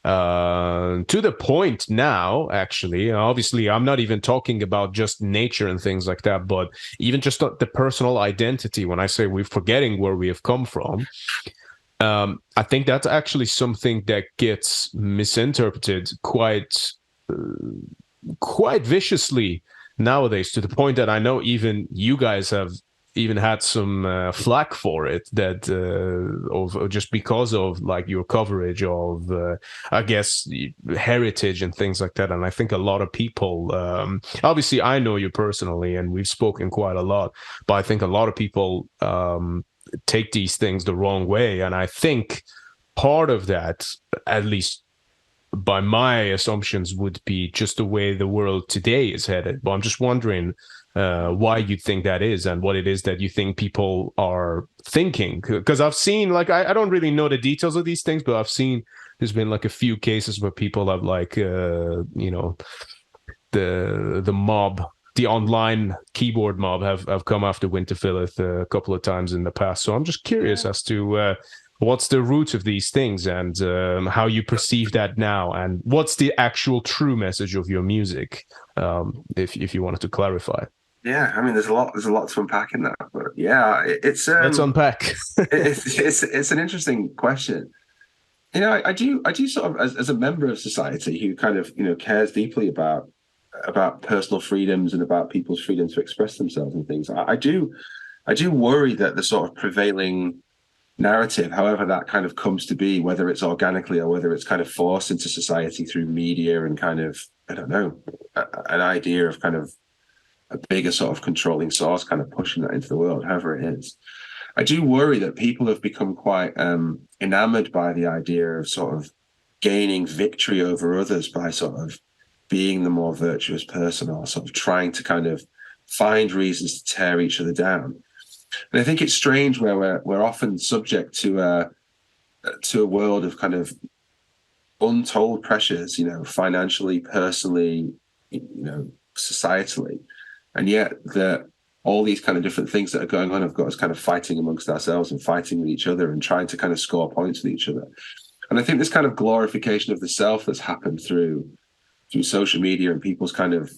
To the point now, actually, obviously, I'm not even talking about just nature and things like that, but even just the personal identity. When I say we're forgetting where we have come from, I think that's actually something that gets misinterpreted quite viciously nowadays, to the point that I know even you guys have even had some flack for it, that of just because of like your coverage of I guess heritage and things like that. And I think a lot of people, obviously I know you personally and we've spoken quite a lot, but I think a lot of people take these things the wrong way. And I think part of that, at least by my assumptions, would be just the way the world today is headed. But I'm just wondering why you think that is, and what it is that you think people are thinking. Because I've seen, like, I don't really know the details of these things, but I've seen there's been like a few cases where people have like, the mob, the online keyboard mob have come after Winterfylleth a couple of times in the past. So I'm just curious as to what's the root of these things, and how you perceive that now, and what's the actual true message of your music, if you wanted to clarify. Yeah, I mean, there's a lot to unpack in that, but yeah, it's let's unpack. it's an interesting question. I do sort of, as a member of society who kind of cares deeply about personal freedoms and about people's freedom to express themselves and things. I do worry that the sort of prevailing narrative, however that kind of comes to be, whether it's organically or whether it's kind of forced into society through media and kind of, I don't know, an idea of kind of a bigger sort of controlling source kind of pushing that into the world, however it is. I do worry that people have become quite enamored by the idea of sort of gaining victory over others by sort of being the more virtuous person, or sort of trying to kind of find reasons to tear each other down. And I think it's strange where we're often subject to a world of kind of untold pressures, financially, personally, societally, and yet that all these kind of different things that are going on have got us kind of fighting amongst ourselves and fighting with each other and trying to kind of score points with each other. And I think this kind of glorification of the self that's happened through social media and people's kind of,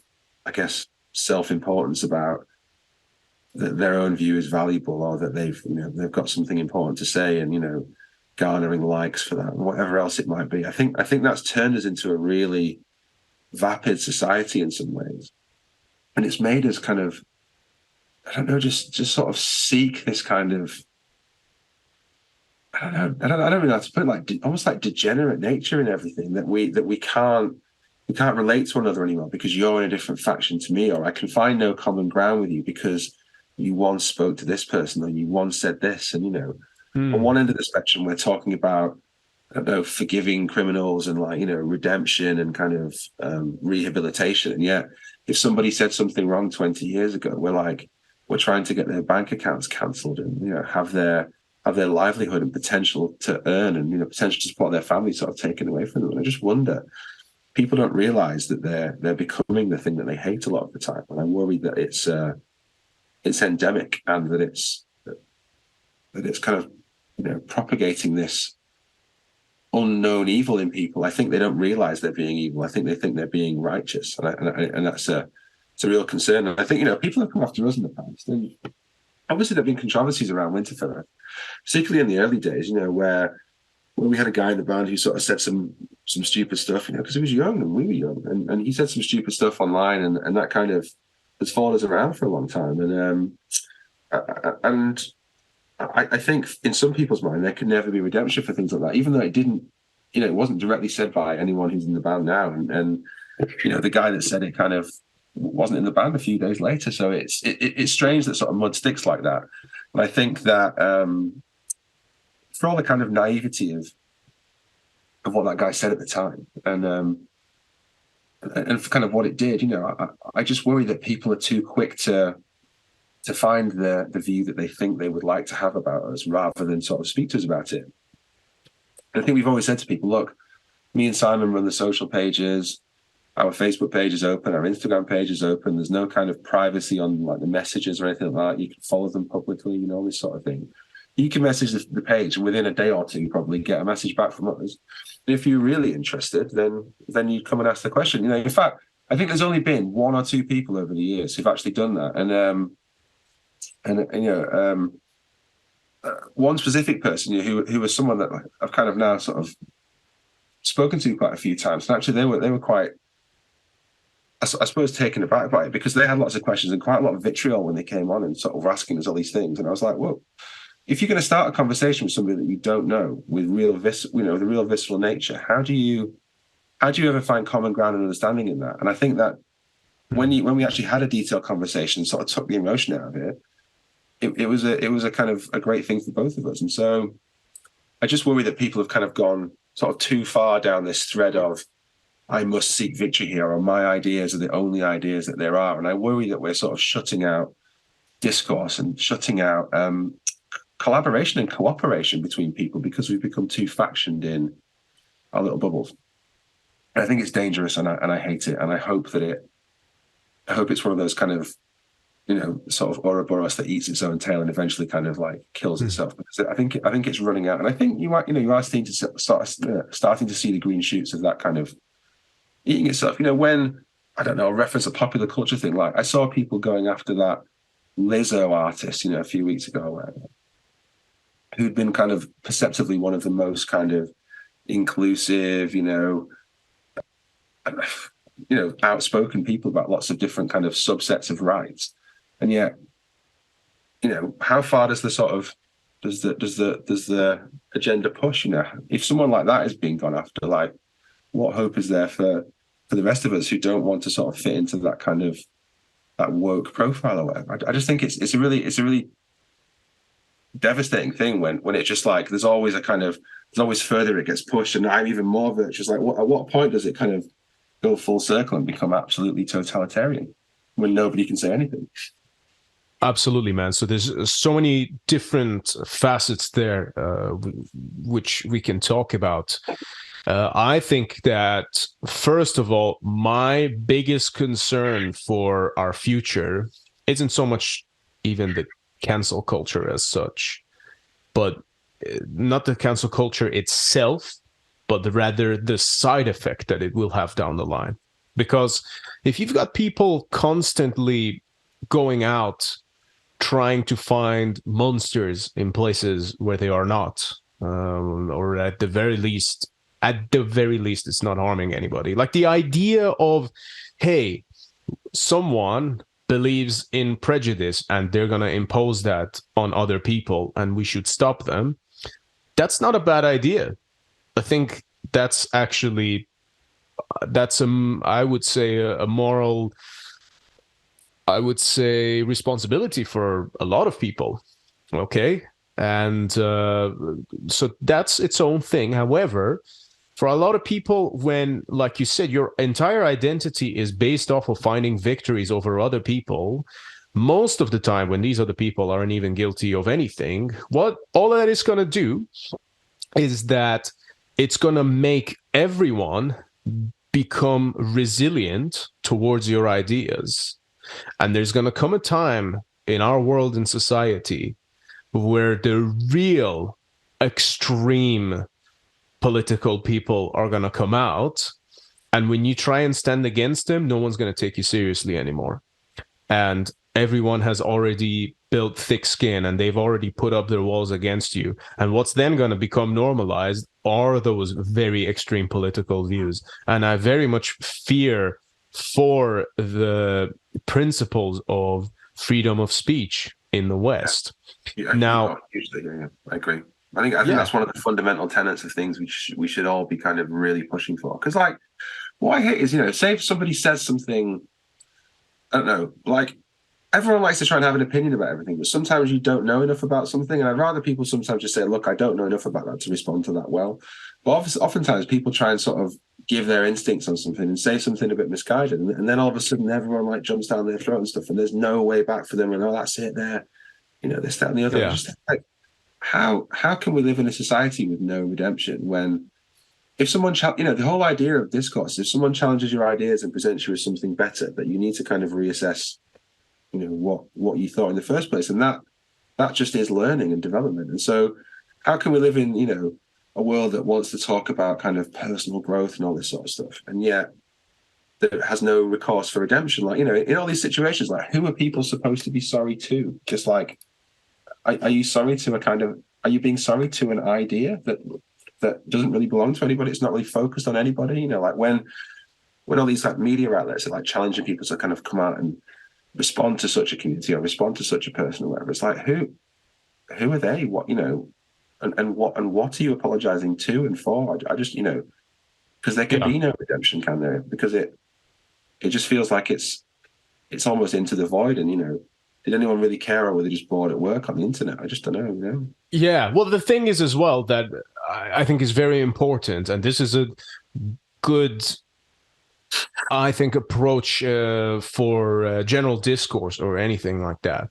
I guess, self-importance about that their own view is valuable, or that they've got something important to say, and garnering likes for that, whatever else it might be. I think that's turned us into a really vapid society in some ways, and it's made us kind of, I don't know, just sort of seek this kind of, I don't really know how to put it, like almost like degenerate nature in everything, that we can't relate to one another anymore because you're in a different faction to me, or I can find no common ground with you because you once spoke to this person, or you once said this. And on one end of the spectrum, we're talking about, I don't know, forgiving criminals and redemption and kind of rehabilitation. And yet, if somebody said something wrong 20 years ago, we're trying to get their bank accounts cancelled and have their livelihood and potential to earn and potential to support their family sort of taken away from them. And I just wonder, people don't realize that they're becoming the thing that they hate a lot of the time. And I worry that it's endemic, and that it's kind of propagating this unknown evil in people. I think they don't realize they're being evil. I think they think they're being righteous, and that's it's a real concern. And I think people have come after us in the past, and obviously there've been controversies around Winterfylleth, particularly in the early days. Where we had a guy in the band who sort of said some stupid stuff, because he was young and we were young, and he said some stupid stuff online, and that kind of has followed us around for a long time. And I think in some people's mind there could never be redemption for things like that, even though it didn't, it wasn't directly said by anyone who's in the band now. And the guy that said it kind of wasn't in the band a few days later. So it's strange that sort of mud sticks like that. And I think that for all the kind of naivety of what that guy said at the time, and for kind of what it did, I just worry that people are too quick to find the view that they think they would like to have about us, rather than sort of speak to us about it. And I think we've always said to people, look, me and Simon run the social pages, our Facebook page is open, our Instagram page is open. There's no kind of privacy on the messages or anything like that. You can follow them publicly, all this sort of thing. You can message the page, and within a day or two, probably get a message back from us. And if you're really interested, then you come and ask the question. In fact, I think there's only been one or two people over the years who've actually done that. One specific person who was someone that I've kind of now sort of spoken to quite a few times. And actually, they were quite, I suppose, taken aback by it, because they had lots of questions and quite a lot of vitriol when they came on and sort of were asking us all these things. And I was like, whoa. If you're going to start a conversation with somebody that you don't know with the real visceral nature, how do you ever find common ground and understanding in that? And I think that when we actually had a detailed conversation, sort of took the emotion out of it, it was a kind of a great thing for both of us. And so I just worry that people have kind of gone sort of too far down this thread of, I must seek victory here, or my ideas are the only ideas that there are. And I worry that we're sort of shutting out discourse and shutting out collaboration and cooperation between people, because we've become too factioned in our little bubbles. And I think it's dangerous, and I hate it. And I hope it's one of those kind of, sort of Ouroboros that eats its own tail and eventually kind of kills itself, because I think it's running out. And I think you are starting to see the green shoots of that kind of eating itself. When, I don't know, I'll reference a popular culture thing, I saw people going after that Lizzo artist, a few weeks ago, who'd been kind of perceptively one of the most kind of inclusive, outspoken people about lots of different kind of subsets of rights. And yet, how far does the agenda push? If someone like that is being gone after, what hope is there for the rest of us who don't want to sort of fit into that kind of that woke profile or whatever? I just think it's a really devastating thing when it's just there's always further it gets pushed, and I'm even more virtuous. At what point does it kind of go full circle and become absolutely totalitarian when nobody can say anything? Absolutely, man. So there's so many different facets there, which we can talk about. I think that, first of all, my biggest concern for our future isn't so much even the cancel culture as such, but not the cancel culture itself, but rather the side effect that it will have down the line. Because if you've got people constantly going out trying to find monsters in places where they are not, or at the very least, it's not harming anybody. Like the idea of, hey, someone believes in prejudice and they're going to impose that on other people and we should stop them. That's not a bad idea. I think that's actually, I would say, a moral, responsibility for a lot of people. Okay. And so that's its own thing. However, for a lot of people, when, like you said, your entire identity is based off of finding victories over other people, most of the time when these other people aren't even guilty of anything, what all that is going to do is that it's going to make everyone become resilient towards your ideas. And there's going to come a time in our world and society where the real extreme political people are going to come out. And when you try and stand against them, no one's going to take you seriously anymore. And everyone has already built thick skin and they've already put up their walls against you. And what's then going to become normalized are those very extreme political views. And I very much fear for the principles of freedom of speech in the West. Yeah, now, I agree. I think that's one of the fundamental tenets of things we should all be kind of really pushing for. Because, like, what I hate is, say if somebody says something, I don't know, like, everyone likes to try and have an opinion about everything, but sometimes you don't know enough about something. And I'd rather people sometimes just say, look, I don't know enough about that to respond to that well. But oftentimes people try and sort of give their instincts on something and say something a bit misguided. And then all of a sudden everyone like jumps down their throat and stuff. And there's no way back for them. And that's it there. This, that, and the other. Yeah. Just like, how can we live in a society with no redemption when if someone, the whole idea of discourse, if someone challenges your ideas and presents you with something better, that you need to kind of reassess, what you thought in the first place. And that just is learning and development. And so how can we live in, a world that wants to talk about kind of personal growth and all this sort of stuff, and yet that has no recourse for redemption? Like, in all these situations, like, who are people supposed to be sorry to? Just like, are you sorry to are you being sorry to an idea that doesn't really belong to anybody? It's not really focused on anybody. Like when all these like media outlets are like challenging people to kind of come out and respond to such a community or respond to such a person or whatever. It's like, who are they? What, and what are you apologizing to and for? I just, because there can be no redemption, can there? Because it just feels like it's almost into the void. And, did anyone really care, or were they just bored at work on the internet? I just don't know, Yeah. Well, the thing is as well that I think is very important, and this is a good, I think, approach for general discourse or anything like that.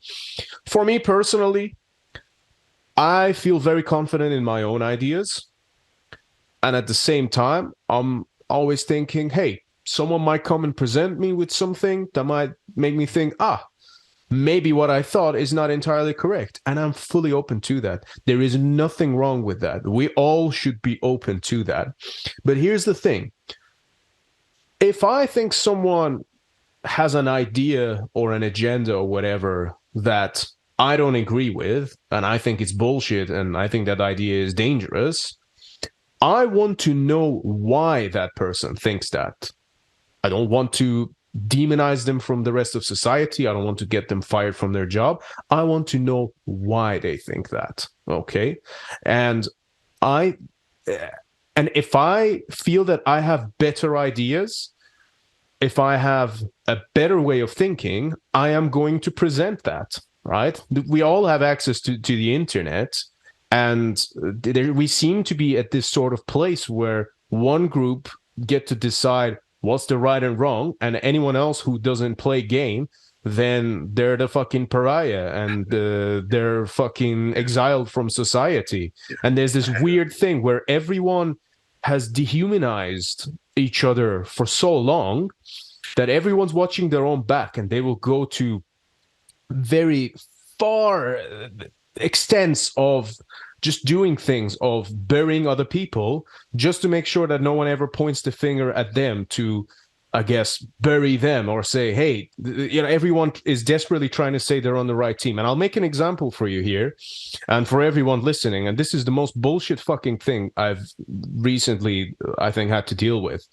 For me personally, I feel very confident in my own ideas. And at the same time, I'm always thinking, hey, someone might come and present me with something that might make me think, maybe what I thought is not entirely correct. And I'm fully open to that. There is nothing wrong with that. We all should be open to that. But here's the thing. If I think someone has an idea or an agenda or whatever that I don't agree with, and I think it's bullshit, and I think that idea is dangerous, I want to know why that person thinks that. I don't want to demonize them from the rest of society. I don't want to get them fired from their job. I want to know why they think that. Okay. And if I feel that I have better ideas, if I have a better way of thinking, I am going to present that, right? We all have access to the internet, and we seem to be at this sort of place where one group get to decide what's the right and wrong, and anyone else who doesn't play game, then they're the fucking pariah, and they're fucking exiled from society. And there's this weird thing where everyone has dehumanized each other for so long that everyone's watching their own back, and they will go to very far extents of just doing things of burying other people just to make sure that no one ever points the finger at them to, I guess, bury them or say, hey, everyone is desperately trying to say they're on the right team. And I'll make an example for you here and for everyone listening. And this is the most bullshit fucking thing I've recently, I think, had to deal with.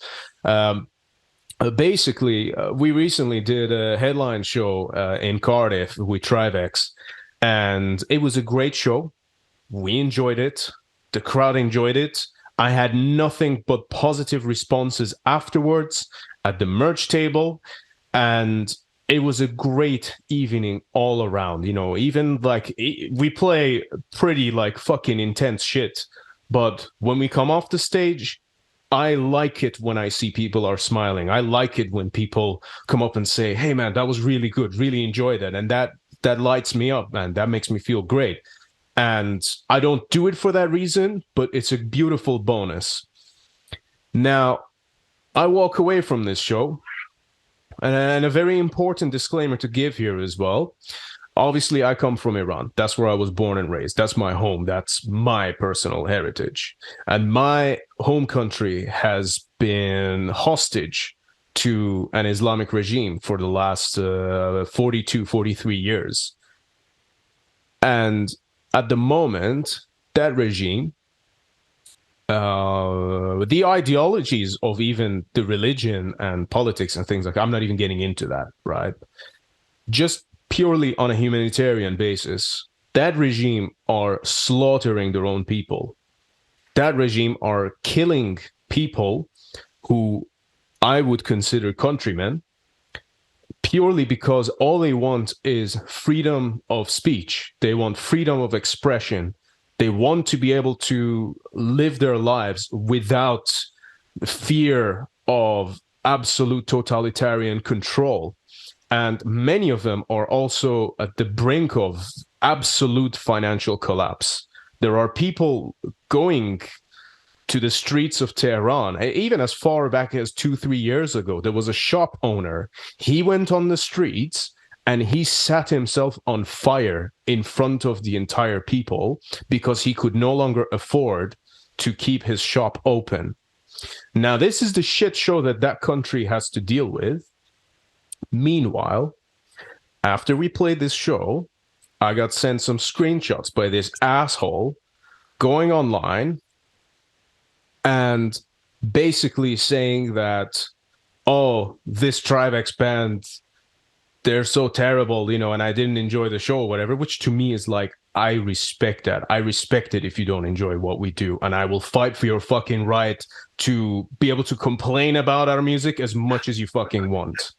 Basically, we recently did a headline show in Cardiff with Trivex, and it was a great show. We enjoyed it. The crowd enjoyed it. I had nothing but positive responses afterwards at the merch table, and it was a great evening all around. Even like we play pretty like fucking intense shit, but when we come off the stage, I like it when I see people are smiling. I like it when people come up and say, hey man, that was really good, really enjoyed it, and that lights me up, man. That makes me feel great. And I don't do it for that reason, but it's a beautiful bonus. Now, I walk away from this show, and a very important disclaimer to give here as well. Obviously, I come from Iran. That's where I was born and raised. That's my home. That's my personal heritage. And my home country has been hostage to an Islamic regime for the last 42, 43 years. And at the moment, that regime, the ideologies of even the religion and politics and things like that, I'm not even getting into that, right? Just purely on a humanitarian basis, that regime are slaughtering their own people. That regime are killing people who I would consider countrymen, purely because all they want is freedom of speech. They want freedom of expression. They want to be able to live their lives without fear of absolute totalitarian control. And many of them are also at the brink of absolute financial collapse. There are people going to the streets of Tehran, even as far back as 2-3 years ago. There was a shop owner. He went on the streets and he sat himself on fire in front of the entire people because he could no longer afford to keep his shop open. Now, this is the shit show that country has to deal with. Meanwhile, after we played this show, I got sent some screenshots by this asshole going online and basically saying that, oh, this Trivex band, they're so terrible, and I didn't enjoy the show or whatever, which to me is like, I respect that. I respect it if you don't enjoy what we do, and I will fight for your fucking right to be able to complain about our music as much as you fucking want.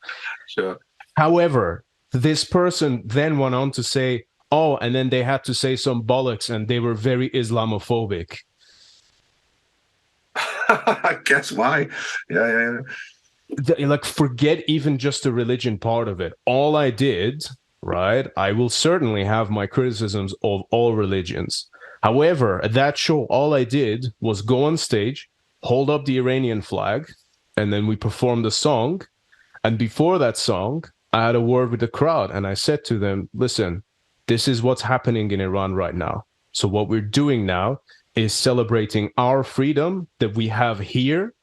Sure. However, this person then went on to say, oh, and then they had to say some bollocks and they were very Islamophobic. I guess why. Yeah. Like, forget even just the religion part of it. All I did, right? I will certainly have my criticisms of all religions. However, at that show, all I did was go on stage, hold up the Iranian flag, and then we performed a song. And before that song, I had a word with the crowd and I said to them, listen, this is what's happening in Iran right now. So what we're doing now is celebrating our freedom that we have here,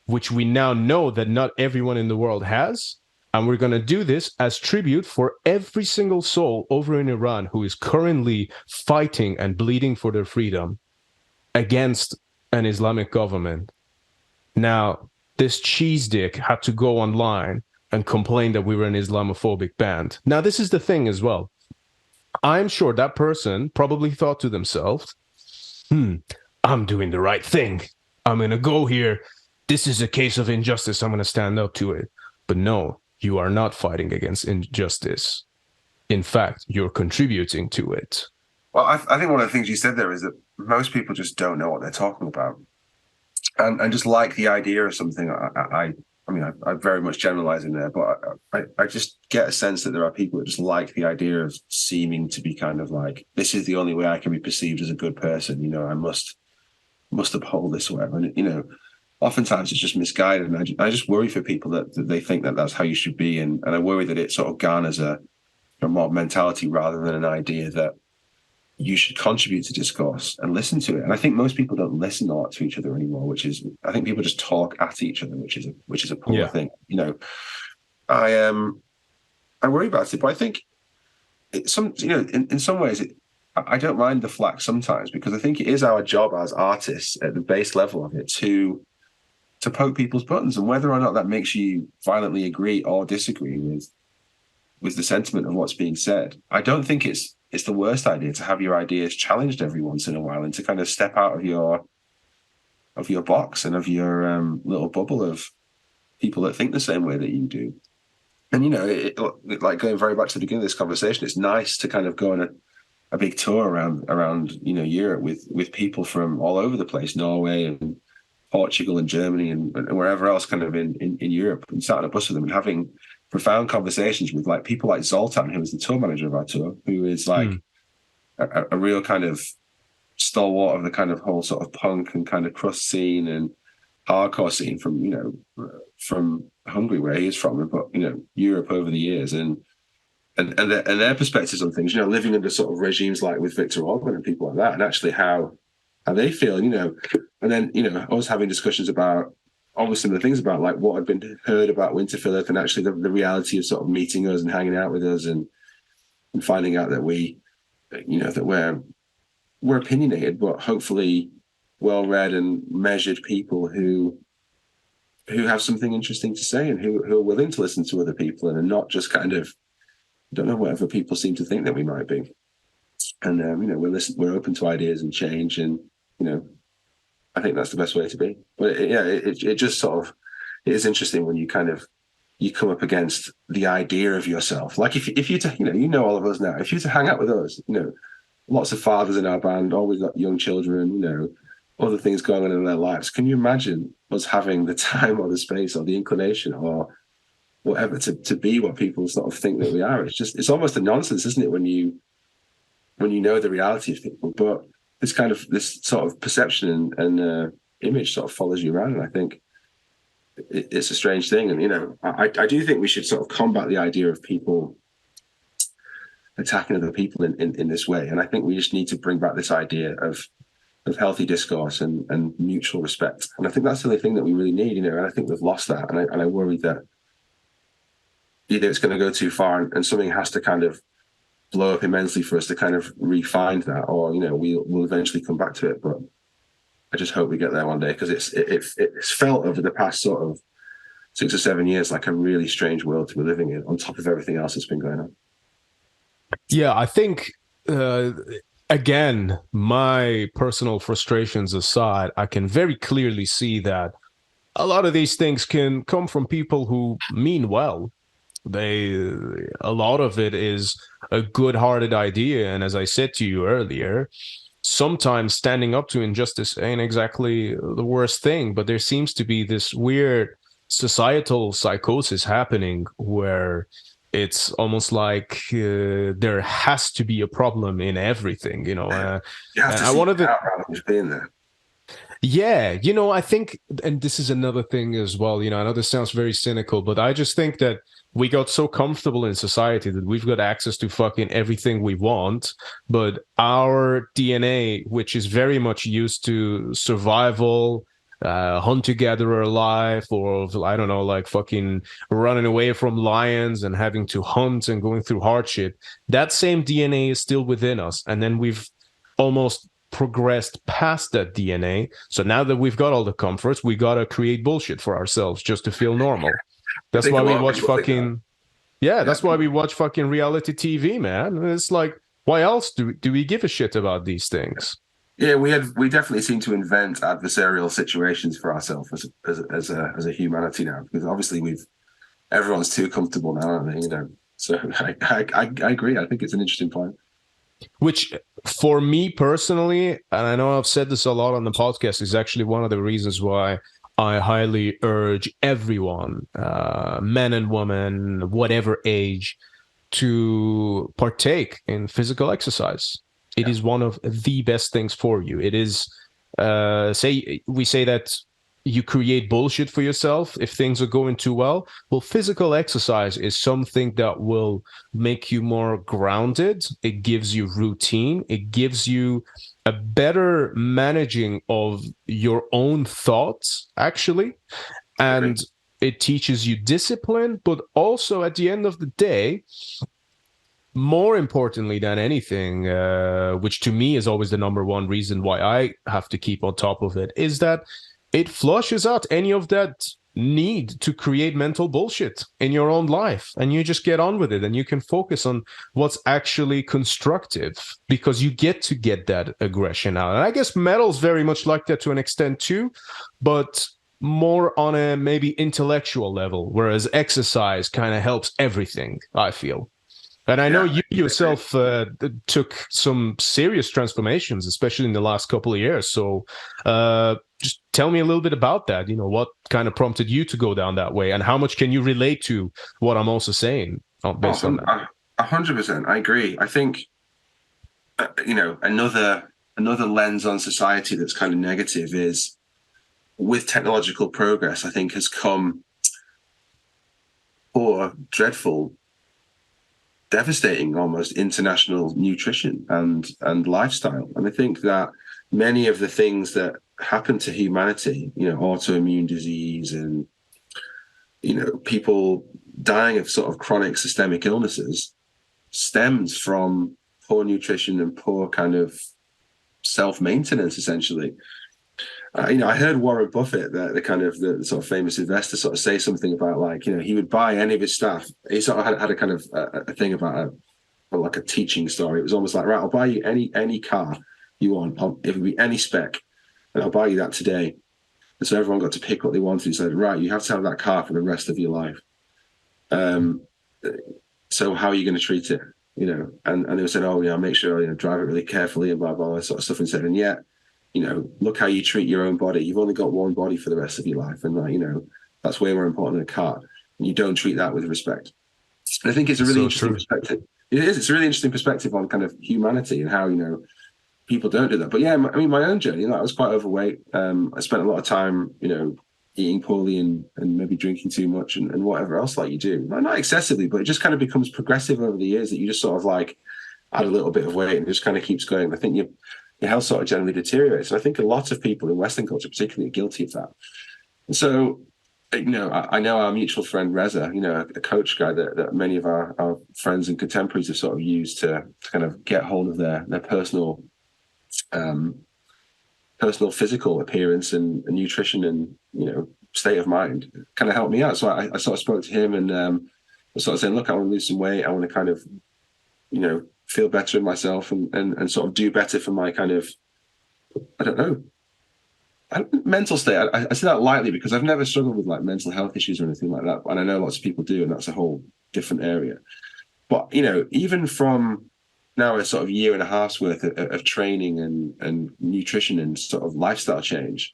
which we now know that not everyone in the world has. And we're going to do this as tribute for every single soul over in Iran who is currently fighting and bleeding for their freedom against an Islamic government. Now, this cheese dick had to go online and complain that we were an Islamophobic band. Now, this is the thing as well. I'm sure that person probably thought to themselves, I'm doing the right thing. I'm going to go here. This is a case of injustice. I'm going to stand up to it. But no, you are not fighting against injustice. In fact, you're contributing to it. Well, I think one of the things you said there is that most people just don't know what they're talking about. And just like the idea of something, I mean, I very much generalize in there, but I just get a sense that there are people that just like the idea of seeming to be kind of like, this is the only way I can be perceived as a good person. I must uphold this or whatever. And, oftentimes it's just misguided. And I just worry for people that they think that that's how you should be. And I worry that it sort of garners a mob mentality rather than an idea that you should contribute to discourse and listen to it. And I think most people don't listen a lot to each other anymore, I think people just talk at each other, which is a poor thing. You know, I worry about it, but I think in some ways I don't mind the flack sometimes, because I think it is our job as artists at the base level of it to poke people's buttons, and whether or not that makes you violently agree or disagree with the sentiment of what's being said. I don't think it's the worst idea to have your ideas challenged every once in a while, and to kind of step out of your box and of your little bubble of people that think the same way that you do. And, you know, like going very back to the beginning of this conversation, it's nice to kind of go on a big tour around you know, Europe with people from all over the place, Norway and Portugal and Germany and wherever else kind of in Europe, and sat on a bus with them and having profound conversations with like people like Zoltan, who was the tour manager of our tour, who is like a real kind of stalwart of the kind of whole sort of punk and kind of crust scene and hardcore scene from, you know, from Hungary, where he is from, but, you know, Europe over the years, and their perspectives on things, you know, living under sort of regimes like with Viktor Orban and people like that, and actually how they feel, you know. And then, you know, I was having discussions about obviously the things about like what had been heard about Winterfylleth, and actually the reality of sort of meeting us and hanging out with us and finding out that we, you know, that we're opinionated, but hopefully well-read and measured people who have something interesting to say, and who are willing to listen to other people, and are not just kind of, I don't know, whatever people seem to think that we might be. And you know, we're open to ideas and change, and, you know, I think that's the best way to be. But it just sort of, it is interesting when you kind of, you come up against the idea of yourself. Like if you to, you know all of us now, if you to hang out with us, you know, lots of fathers in our band, always got young children, you know, other things going on in their lives. Can you imagine us having the time or the space or the inclination or whatever to be what people sort of think that we are? It's almost a nonsense, isn't it, when you know the reality of people? But this sort of perception and image sort of follows you around, and I think it's a strange thing. And, you know, I do think we should sort of combat the idea of people attacking other people in this way. And I think we just need to bring back this idea of healthy discourse and mutual respect. And I think that's the only thing that we really need, you know, and I think we've lost that. And I worry that either it's going to go too far and something has to kind of blow up immensely for us to kind of re-find that, or, you know, we'll eventually come back to it. But I just hope we get there one day, because it's felt over the past sort of 6 or 7 years like a really strange world to be living in, on top of everything else that's been going on. Yeah, I think, again, my personal frustrations aside, I can very clearly see that a lot of these things can come from people who mean well. A lot of it is a good-hearted idea, and as I said to you earlier, sometimes standing up to injustice ain't exactly the worst thing, but there seems to be this weird societal psychosis happening where it's almost like there has to be a problem in everything, you know. You have to see it out rather than just being there. Yeah, you know, I think, and this is another thing as well, you know, I know this sounds very cynical, but I just think that we got so comfortable in society that we've got access to fucking everything we want, but our DNA, which is very much used to survival, hunter-gatherer life, or I don't know, like fucking running away from lions and having to hunt and going through hardship, that same DNA is still within us. And then we've almost progressed past that DNA. So now that we've got all the comforts, we gotta create bullshit for ourselves just to feel normal. That's why we watch fucking that's why we watch fucking reality TV, man. It's like, why else do we give a shit about these things? Yeah, we definitely seem to invent adversarial situations for ourselves as a humanity now, because obviously everyone's too comfortable now, aren't they? You know, so I agree. I think it's an interesting point. Which, for me personally, and I know I've said this a lot on the podcast, is actually one of the reasons why I highly urge everyone, men and women, whatever age, to partake in physical exercise. It is one of the best things for you. It is, we say that, you create bullshit for yourself if things are going too well. Well, physical exercise is something that will make you more grounded. It gives you routine. It gives you a better managing of your own thoughts, actually. And it teaches you discipline, but also at the end of the day, more importantly than anything, which to me is always the number one reason why I have to keep on top of it, is that it flushes out any of that need to create mental bullshit in your own life, and you just get on with it, and you can focus on what's actually constructive, because you get to get that aggression out. And I guess metal's very much like that to an extent too, but more on a maybe intellectual level, whereas exercise kind of helps everything, I feel. And I know you yourself took some serious transformations, especially in the last couple of years. So just tell me a little bit about that. You know, what kind of prompted you to go down that way, and how much can you relate to what I'm also saying based on that? 100%. I agree. I think, another lens on society that's kind of negative is, with technological progress, I think has come poor, dreadful, devastating, almost international nutrition and lifestyle. And I think that many of the things that happen to humanity, autoimmune disease and, people dying of sort of chronic systemic illnesses, stems from poor nutrition and poor kind of self-maintenance, essentially. I heard Warren Buffett, the sort of famous investor, sort of say something about, like, he would buy any of his staff. He sort of had a kind of a thing about like a teaching story. It was almost like, right, I'll buy you any car you want. It would be any spec, and I'll buy you that today. And so everyone got to pick what they wanted. He said, right, you have to have that car for the rest of your life. So how are you going to treat it? And they were saying, oh, make sure drive it really carefully and blah blah, that sort of stuff. And said, and yet, look how you treat your own body. You've only got one body for the rest of your life. And that's way more important than a car. And you don't treat that with respect. And I think it's a really interesting perspective. It is. It's a really interesting perspective on kind of humanity and how, people don't do that. But yeah, my own journey, I was quite overweight. I spent a lot of time, eating poorly and maybe drinking too much and whatever else like you do. Not excessively, but it just kind of becomes progressive over the years, that you just sort of like add a little bit of weight and it just kind of keeps going. I think your health sort of generally deteriorates. And I think a lot of people in Western culture particularly are guilty of that. And so, I know our mutual friend Reza, a coach guy that many of our friends and contemporaries have sort of used to kind of get hold of their personal physical appearance and nutrition and, state of mind, kind of helped me out. So I sort of spoke to him and was sort of saying, look, I want to lose some weight. I want to kind of, feel better in myself and sort of do better for my kind of, I don't know, mental state. I say that lightly because I've never struggled with like mental health issues or anything like that. And I know lots of people do, and that's a whole different area. But, even from now a sort of year and a half's worth of training and nutrition and sort of lifestyle change,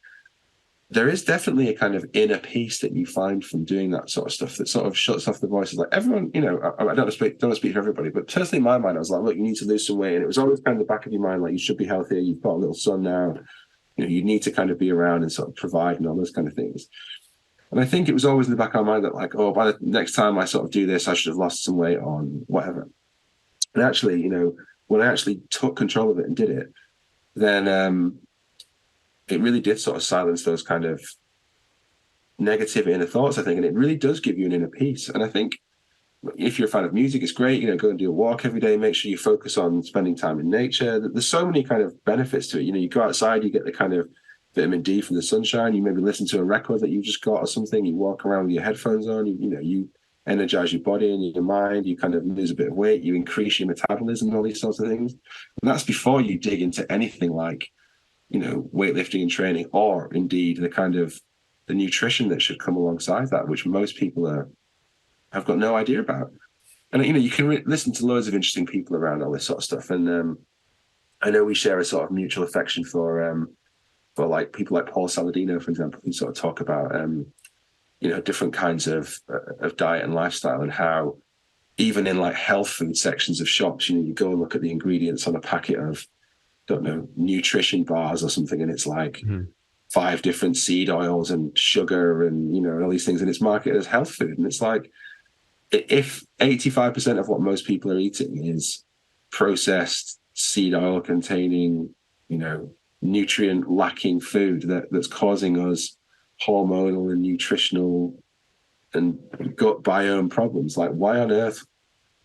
there is definitely a kind of inner peace that you find from doing that sort of stuff that sort of shuts off the voices. Like everyone, I don't want to speak for everybody, but personally in my mind, I was like, look, you need to lose some weight. And it was always kind of the back of your mind, like, you should be healthier. You've got a little son now. You need to kind of be around and sort of provide and all those kind of things. And I think it was always in the back of my mind that, like, oh, by the next time I sort of do this, I should have lost some weight on whatever. And actually, when I actually took control of it and did it, then it really did sort of silence those kind of negative inner thoughts, I think. And it really does give you an inner peace. And I think if you're a fan of music, it's great, go and do a walk every day. Make sure you focus on spending time in nature. There's so many kind of benefits to it. You go outside, you get the kind of vitamin D from the sunshine. You maybe listen to a record that you just got or something. You walk around with your headphones on. You energize your body and your mind. You kind of lose a bit of weight. You increase your metabolism and all these sorts of things. And that's before you dig into anything like, weightlifting and training, or indeed the kind of the nutrition that should come alongside that, which most people have got no idea about. And you can listen to loads of interesting people around all this sort of stuff. And I know we share a sort of mutual affection for like people like Paul Saladino, for example, who sort of talk about different kinds of diet and lifestyle, and how even in like health food sections of shops, you go and look at the ingredients on a packet of, don't know, nutrition bars or something, and it's like 5 different seed oils and sugar and, you know, all these things, and it's marketed as health food. And it's like, if 85% of what most people are eating is processed seed oil containing, you know, nutrient lacking food that's causing us hormonal and nutritional and gut biome problems, like, why on earth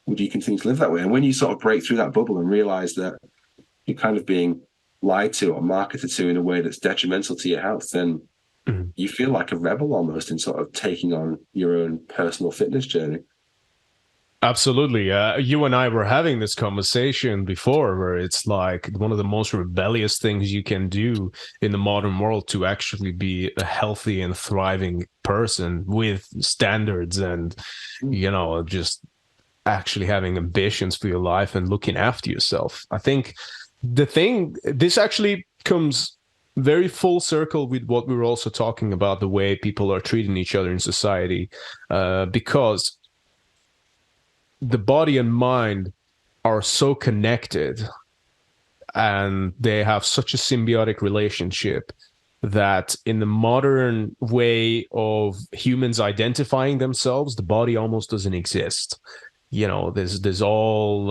would you continue to live that way? And when you sort of break through that bubble and realize that you're kind of being lied to or marketed to in a way that's detrimental to your health, then you feel like a rebel almost in sort of taking on your own personal fitness journey. Absolutely. You and I were having this conversation before, where it's like one of the most rebellious things you can do in the modern world to actually be a healthy and thriving person with standards and, you know, just actually having ambitions for your life and looking after yourself. I think this actually comes very full circle with what we were also talking about, the way people are treating each other in society, because the body and mind are so connected and they have such a symbiotic relationship that in the modern way of humans identifying themselves, the body almost doesn't exist. You know, there's all,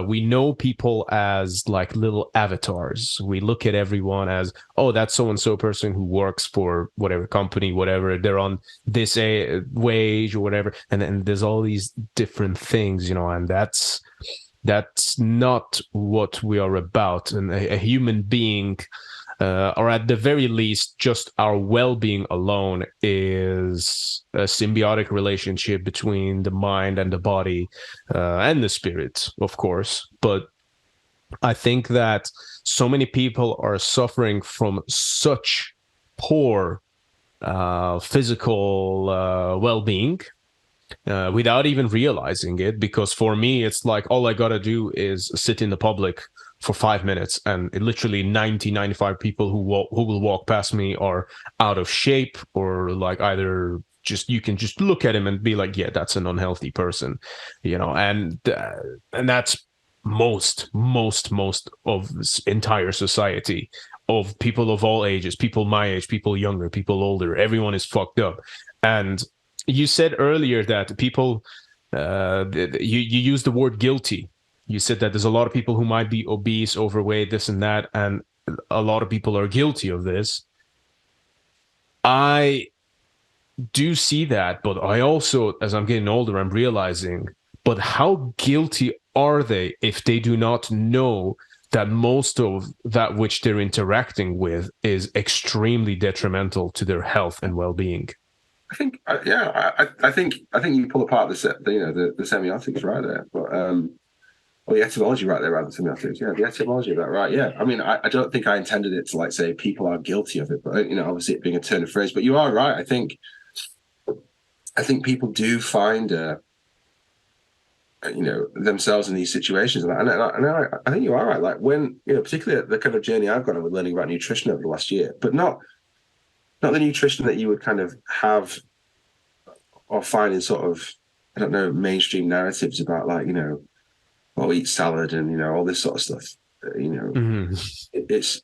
we know people as like little avatars. We look at everyone as, oh, that's so-and-so person who works for whatever company, whatever, they're on this wage or whatever. And then there's all these different things, you know, and that's not what we are about. And a human being, or at the very least, just our well-being alone is a symbiotic relationship between the mind and the body, and the spirit, of course. But I think that so many people are suffering from such poor physical well-being without even realizing it. Because for me, it's like all I gotta do is sit in the public for 5 minutes, and literally 95 people who will walk past me are out of shape, or like either just, you can just look at him and be like, yeah, that's an unhealthy person, you know. And that's most of this entire society, of people of all ages, people my age, people younger, people older. Everyone is fucked up. And you said earlier that people, you used the word guilty. You said that there's a lot of people who might be obese, overweight, this and that, and a lot of people are guilty of this. I do see that, but I also, as I'm getting older, I'm realizing, but how guilty are they if they do not know that most of that which they're interacting with is extremely detrimental to their health and well-being? I think, I think you pull apart the semiotics right there, but or the etymology right there, rather than semiotics. Yeah, the etymology of that, right? Yeah. I mean, I don't think I intended it to like say people are guilty of it, but, you know, obviously it being a turn of phrase. But you are right. I think people do find, you know, themselves in these situations, and I think you are right. Like, when, you know, particularly the kind of journey I've gone on with learning about nutrition over the last year, but not the nutrition that you would kind of have or find in sort of, I don't know, mainstream narratives about, like, you know, oh, eat salad and, you know, all this sort of stuff. You know, it's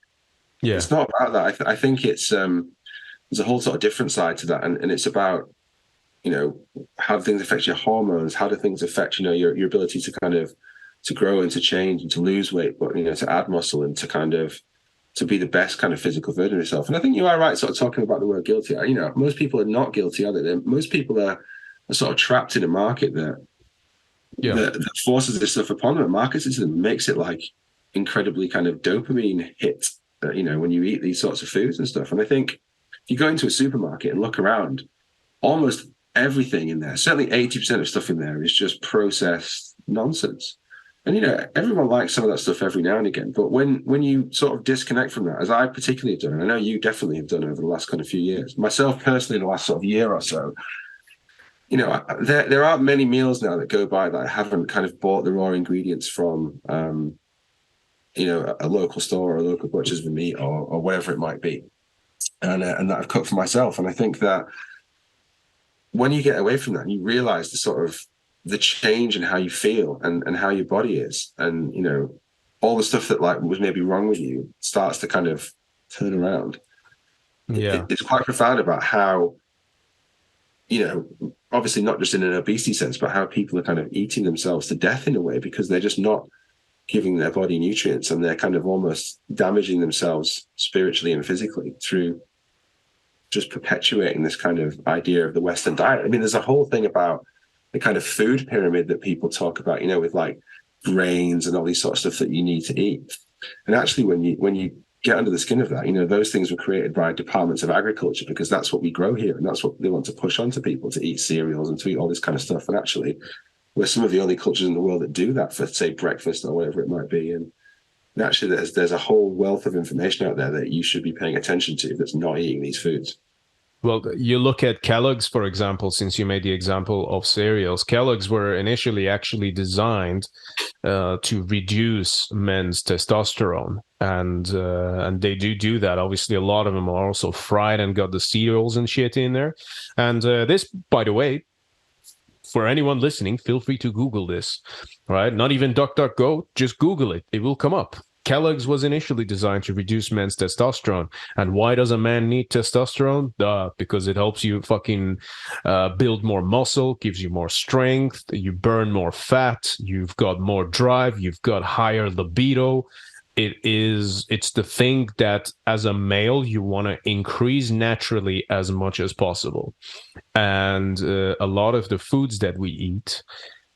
not about that. I think it's there's a whole sort of different side to that, and it's about, you know, how do things affect your hormones? How do things affect, you know, your ability to kind of to grow and to change and to lose weight, but, you know, to add muscle and to kind of to be the best kind of physical version of yourself. And I think you are right, sort of talking about the word guilty. You know, most people are not guilty, are they? Most people are sort of trapped in a market that forces this stuff upon them, markets it to them, makes it like incredibly kind of dopamine hit, you know, when you eat these sorts of foods and stuff. And I think if you go into a supermarket and look around, almost everything in there, certainly 80% of stuff in there, is just processed nonsense. And, you know, everyone likes some of that stuff every now and again. But when you sort of disconnect from that, as I particularly have done, and I know you definitely have done over the last kind of few years, myself personally, the last sort of year or so, you know, there aren't many meals now that go by that I haven't kind of bought the raw ingredients from, you know, a local store or a local butcher's with meat or whatever it might be, and that I've cooked for myself. And I think that when you get away from that, you realize the sort of the change in how you feel and how your body is, and, you know, all the stuff that like was maybe wrong with you starts to kind of turn around. Yeah. it's quite profound about how, obviously not just in an obesity sense, but how people are kind of eating themselves to death in a way because they're just not giving their body nutrients, and they're kind of almost damaging themselves spiritually and physically through just perpetuating this kind of idea of the Western diet. I mean, there's a whole thing about the kind of food pyramid that people talk about, with like grains and all these sort of stuff that you need to eat. And actually, when you get under the skin of that, those things were created by departments of agriculture because that's what we grow here, and that's what they want to push onto people, to eat cereals and to eat all this kind of stuff. And actually, we're some of the only cultures in the world that do that for, say, breakfast or whatever it might be. And actually, there's a whole wealth of information out there that you should be paying attention to that's not eating these foods. Well, you look at Kellogg's, for example, since you made the example of cereals. Kellogg's were initially actually designed to reduce men's testosterone. And they do that. Obviously, a lot of them are also fried and got the cereals and shit in there. And this, by the way, for anyone listening, feel free to Google this, right? Not even DuckDuckGo, just Google it. It will come up. Kellogg's was initially designed to reduce men's testosterone. And why does a man need testosterone? Because it helps you fucking build more muscle, gives you more strength, you burn more fat, you've got more drive, you've got higher libido. It's the thing that as a male you want to increase naturally as much as possible. And a lot of the foods that we eat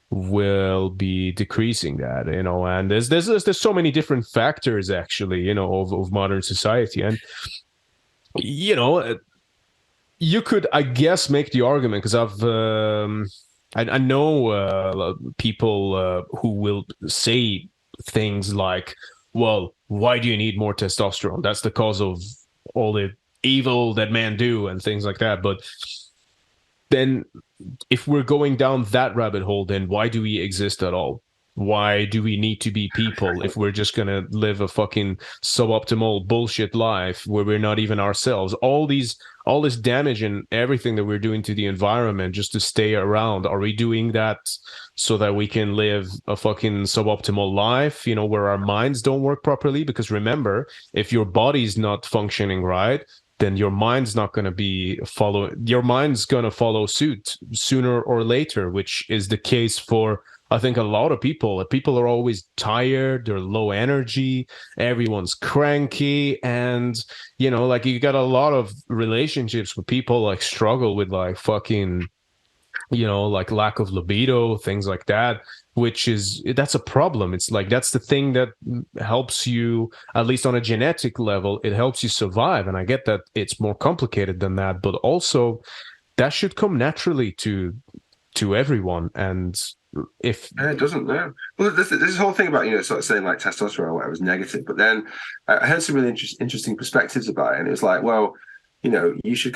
will be decreasing that, and there's so many different factors actually, of modern society. And you could, I guess, make the argument, because I know people who will say things like, well, why do you need more testosterone? That's the cause of all the evil that men do and things like that. But then if we're going down that rabbit hole, then why do we exist at all? Why do we need to be people if we're just going to live a fucking suboptimal bullshit life where we're not even ourselves? All this damage and everything that we're doing to the environment just to stay around, are we doing that so that we can live a fucking suboptimal life, where our minds don't work properly? Because remember, if your body's not functioning right, then your mind's not going to your mind's going to follow suit sooner or later, which is the case for, I think, a lot of people. People are always tired, they're low energy, everyone's cranky, and like you got a lot of relationships with people like struggle with like fucking, like lack of libido, things like that, that's a problem. It's like, that's the thing that helps you, at least on a genetic level, it helps you survive. And I get that it's more complicated than that, but also that should come naturally to everyone. And if it doesn't, no. Well, this whole thing about sort of saying like testosterone or whatever was negative, but then I heard some really interesting perspectives about it, and it was like, well, you should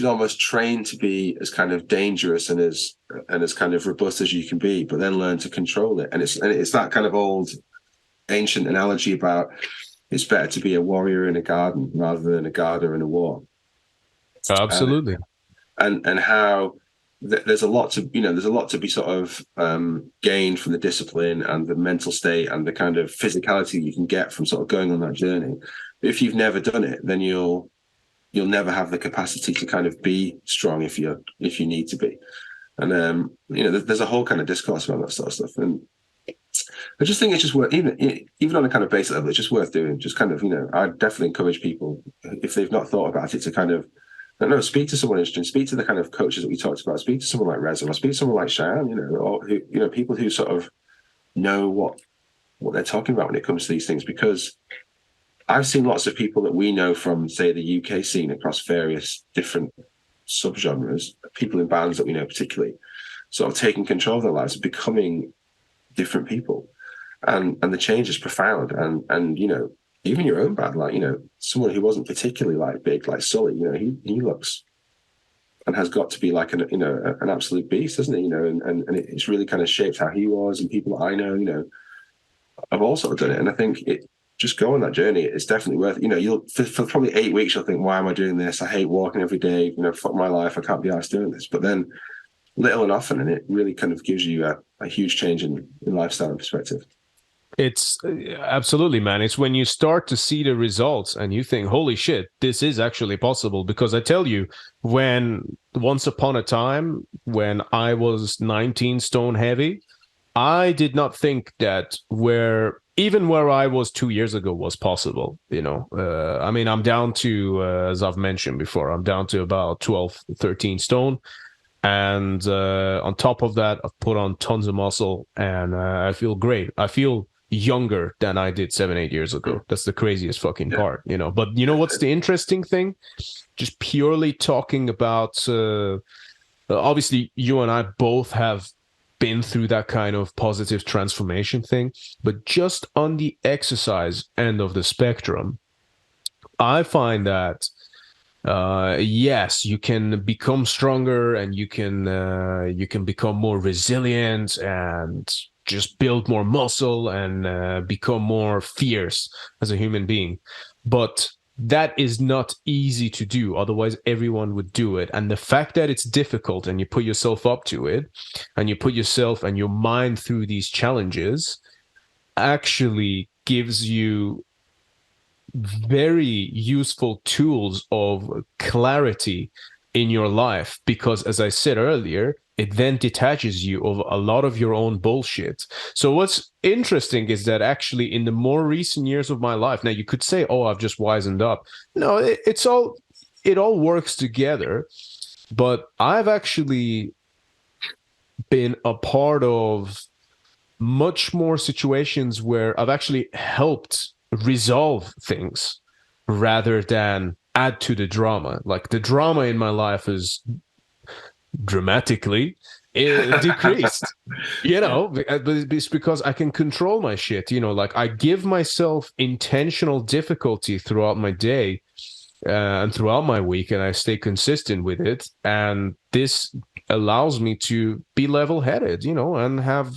almost train to be as kind of dangerous and as kind of robust as you can be, but then learn to control it. And it's that kind of old ancient analogy about it's better to be a warrior in a garden rather than a gardener in a war. Absolutely. And how there's a lot to be sort of gained from the discipline and the mental state and the kind of physicality you can get from sort of going on that journey. But if you've never done it, then you'll never have the capacity to kind of be strong if you need to be. And there's a whole kind of discourse around that sort of stuff. And I just think it's just worth, even on a kind of basic level, it's just worth doing. Just kind of, I definitely encourage people, if they've not thought about it, to kind of, I don't know, speak to someone interesting, speak to the kind of coaches that we talked about, speak to someone like Reza, or speak to someone like Cheyenne, or who, people who sort of know what they're talking about when it comes to these things. Because I've seen lots of people that we know from, say, the UK scene across various different subgenres, people in bands that we know particularly, sort of taking control of their lives and becoming different people. And the change is profound. And even your own band, like, someone who wasn't particularly like big, like Sully, he looks and has got to be like an absolute beast, doesn't he? And it's really kind of shaped how he was, and people that I know, have all sort of done it. And I think just go on that journey. It's definitely worth it. You'll for probably 8 weeks, you'll think, why am I doing this? I hate walking every day. Fuck my life. I can't be arsed doing this. But then little and often, and it really kind of gives you a huge change in lifestyle and perspective. It's absolutely, man. It's when you start to see the results and you think, holy shit, this is actually possible. Because I tell you, when once upon a time, when I was 19 stone heavy, I did not think that even where I was 2 years ago was possible. I mean, I'm down to, as I've mentioned before, I'm down to about 12, 13 stone. And on top of that, I've put on tons of muscle, and I feel great. I feel younger than I did 7, 8 years ago. That's the craziest fucking part. But you know what's the interesting thing? Just purely talking about, obviously, you and I both have been through that kind of positive transformation thing. But just on the exercise end of the spectrum, I find that yes, you can become stronger, and you can become more resilient, and just build more muscle, and become more fierce as a human being. But that is not easy to do. Otherwise, everyone would do it. And the fact that it's difficult, and you put yourself up to it, and you put yourself and your mind through these challenges, actually gives you very useful tools of clarity in your life. Because, as I said earlier, it then detaches you of a lot of your own bullshit. So what's interesting is that actually in the more recent years of my life, now you could say, oh, I've just wisened up. No, it all works together. But I've actually been a part of much more situations where I've actually helped resolve things rather than add to the drama. Like, the drama in my life is dramatically decreased, but it's because I can control my shit. Like, I give myself intentional difficulty throughout my day and throughout my week, and I stay consistent with it. And this allows me to be level-headed, and have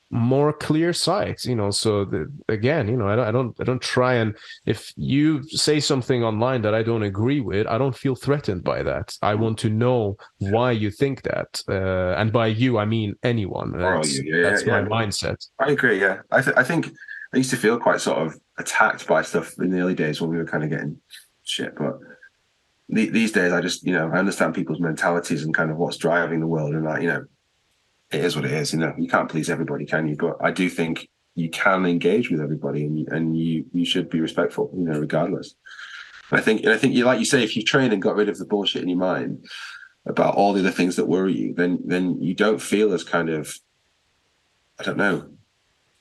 more clear sight, so again, I don't try, and if you say something online that I don't agree with, I don't feel threatened by that. I want to know why you think that, and by you I mean anyone. That's my mindset. I agree. I think I used to feel quite sort of attacked by stuff in the early days when we were kind of getting shit, but these days I just I understand people's mentalities and kind of what's driving the world, and that it is what it is. You can't please everybody, can you? But I do think you can engage with everybody, and you should be respectful, regardless. And I think you, like you say, if you train and got rid of the bullshit in your mind about all the other things that worry you, then you don't feel as kind of, I don't know,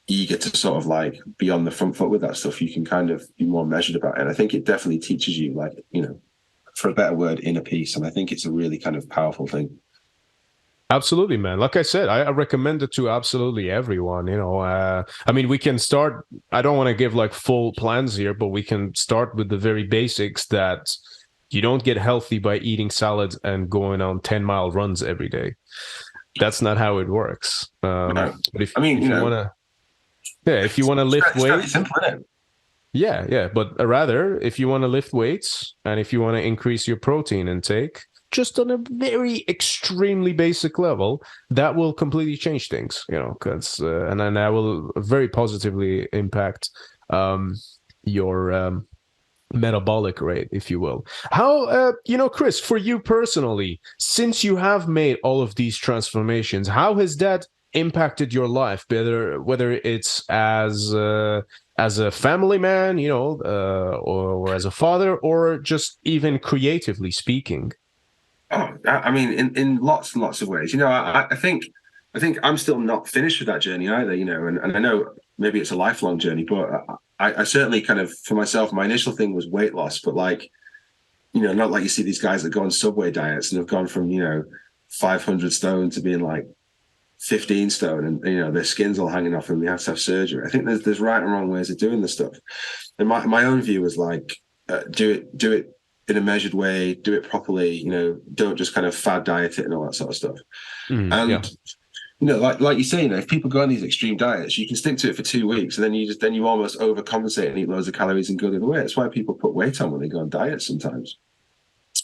eager to sort of like be on the front foot with that stuff. You can kind of be more measured about it. And I think it definitely teaches you, like, for a better word, inner peace. And I think it's a really kind of powerful thing. Absolutely, man. Like I said, I recommend it to absolutely everyone. I mean, we can start. I don't want to give like full plans here, but we can start with the very basics, that you don't get healthy by eating salads and going on 10-mile runs every day. That's not how it works. No. But if you want to lift weights, simple, isn't it? Yeah. But rather, if you want to lift weights and if you want to increase your protein intake, just on a very extremely basic level, that will completely change things, because and then that will very positively impact your metabolic rate, if you will. How, Chris, for you personally, since you have made all of these transformations, how has that impacted your life, whether it's as a family man, or as a father, or just even creatively speaking? Oh, I mean, in lots and lots of ways. I think I'm still not finished with that journey either. And I know maybe it's a lifelong journey, but I certainly kind of, for myself, my initial thing was weight loss, but like, not like you see these guys that go on Subway diets and have gone from 500 stone to being like 15 stone, and their skin's all hanging off and they have to have surgery. I think there's right and wrong ways of doing this stuff. And my own view is like, do it in a measured way, do it properly, don't just kind of fad diet it and all that sort of stuff. Like you say, if people go on these extreme diets, you can stick to it for 2 weeks, and then you almost overcompensate and eat loads of calories and go the other way. That's why people put weight on when they go on diets sometimes.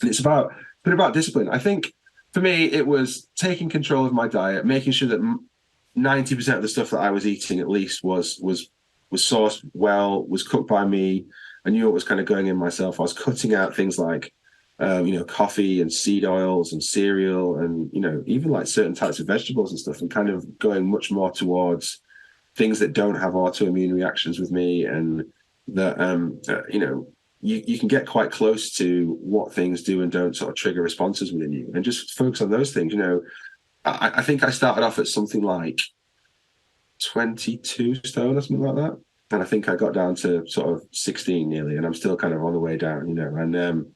And it's about discipline. I think for me, it was taking control of my diet, making sure that 90% of the stuff that I was eating at least was was sourced well, was cooked by me. I knew what was kind of going in myself. I was cutting out things like, coffee and seed oils and cereal and, even like certain types of vegetables and stuff, and kind of going much more towards things that don't have autoimmune reactions with me, and that, you can get quite close to what things do and don't sort of trigger responses within you, and just focus on those things. I think I started off at something like 22 stone or something like that. And I think I got down to sort of 16 nearly, and I'm still kind of on the way down, and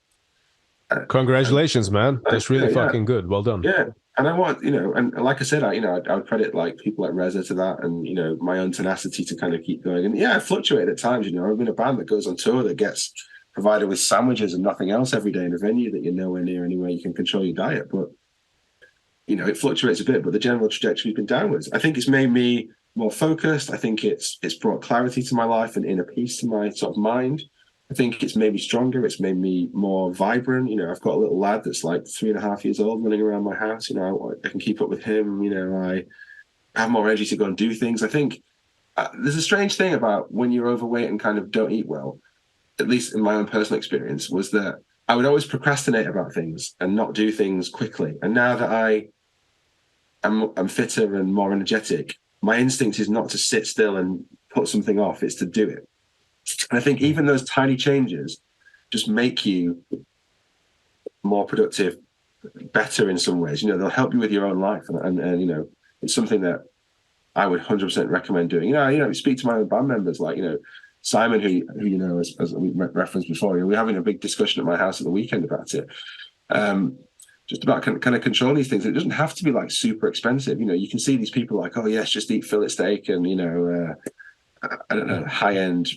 congratulations, man. That's really fucking good. Well done. Yeah. And I want, and like I said, I would credit like people like Reza to that, and, my own tenacity to kind of keep going. And yeah, I fluctuate at times, I'm in a band that goes on tour that gets provided with sandwiches and nothing else every day in a venue that you're nowhere near anywhere you can control your diet. But, it fluctuates a bit, but the general trajectory has been downwards. I think it's made me more focused. I think it's brought clarity to my life and inner peace to my sort of mind. I think it's made me stronger. It's made me more vibrant. I've got a little lad that's like 3.5 years old running around my house. I can keep up with him. I have more energy to go and do things. I think there's a strange thing about when you're overweight and kind of don't eat well, at least in my own personal experience, was that I would always procrastinate about things and not do things quickly. And now that I'm fitter and more energetic, my instinct is not to sit still and put something off, it's to do it. And I think even those tiny changes just make you more productive, better in some ways. They'll help you with your own life. And it's something that I would 100% recommend doing. Speak to my own band members, like, Simon, who as we referenced before, we're having a big discussion at my house at the weekend about it. Just about kind of controlling these things. It doesn't have to be like super expensive. You can see these people like, oh yes, just eat fillet steak and, I don't know, high-end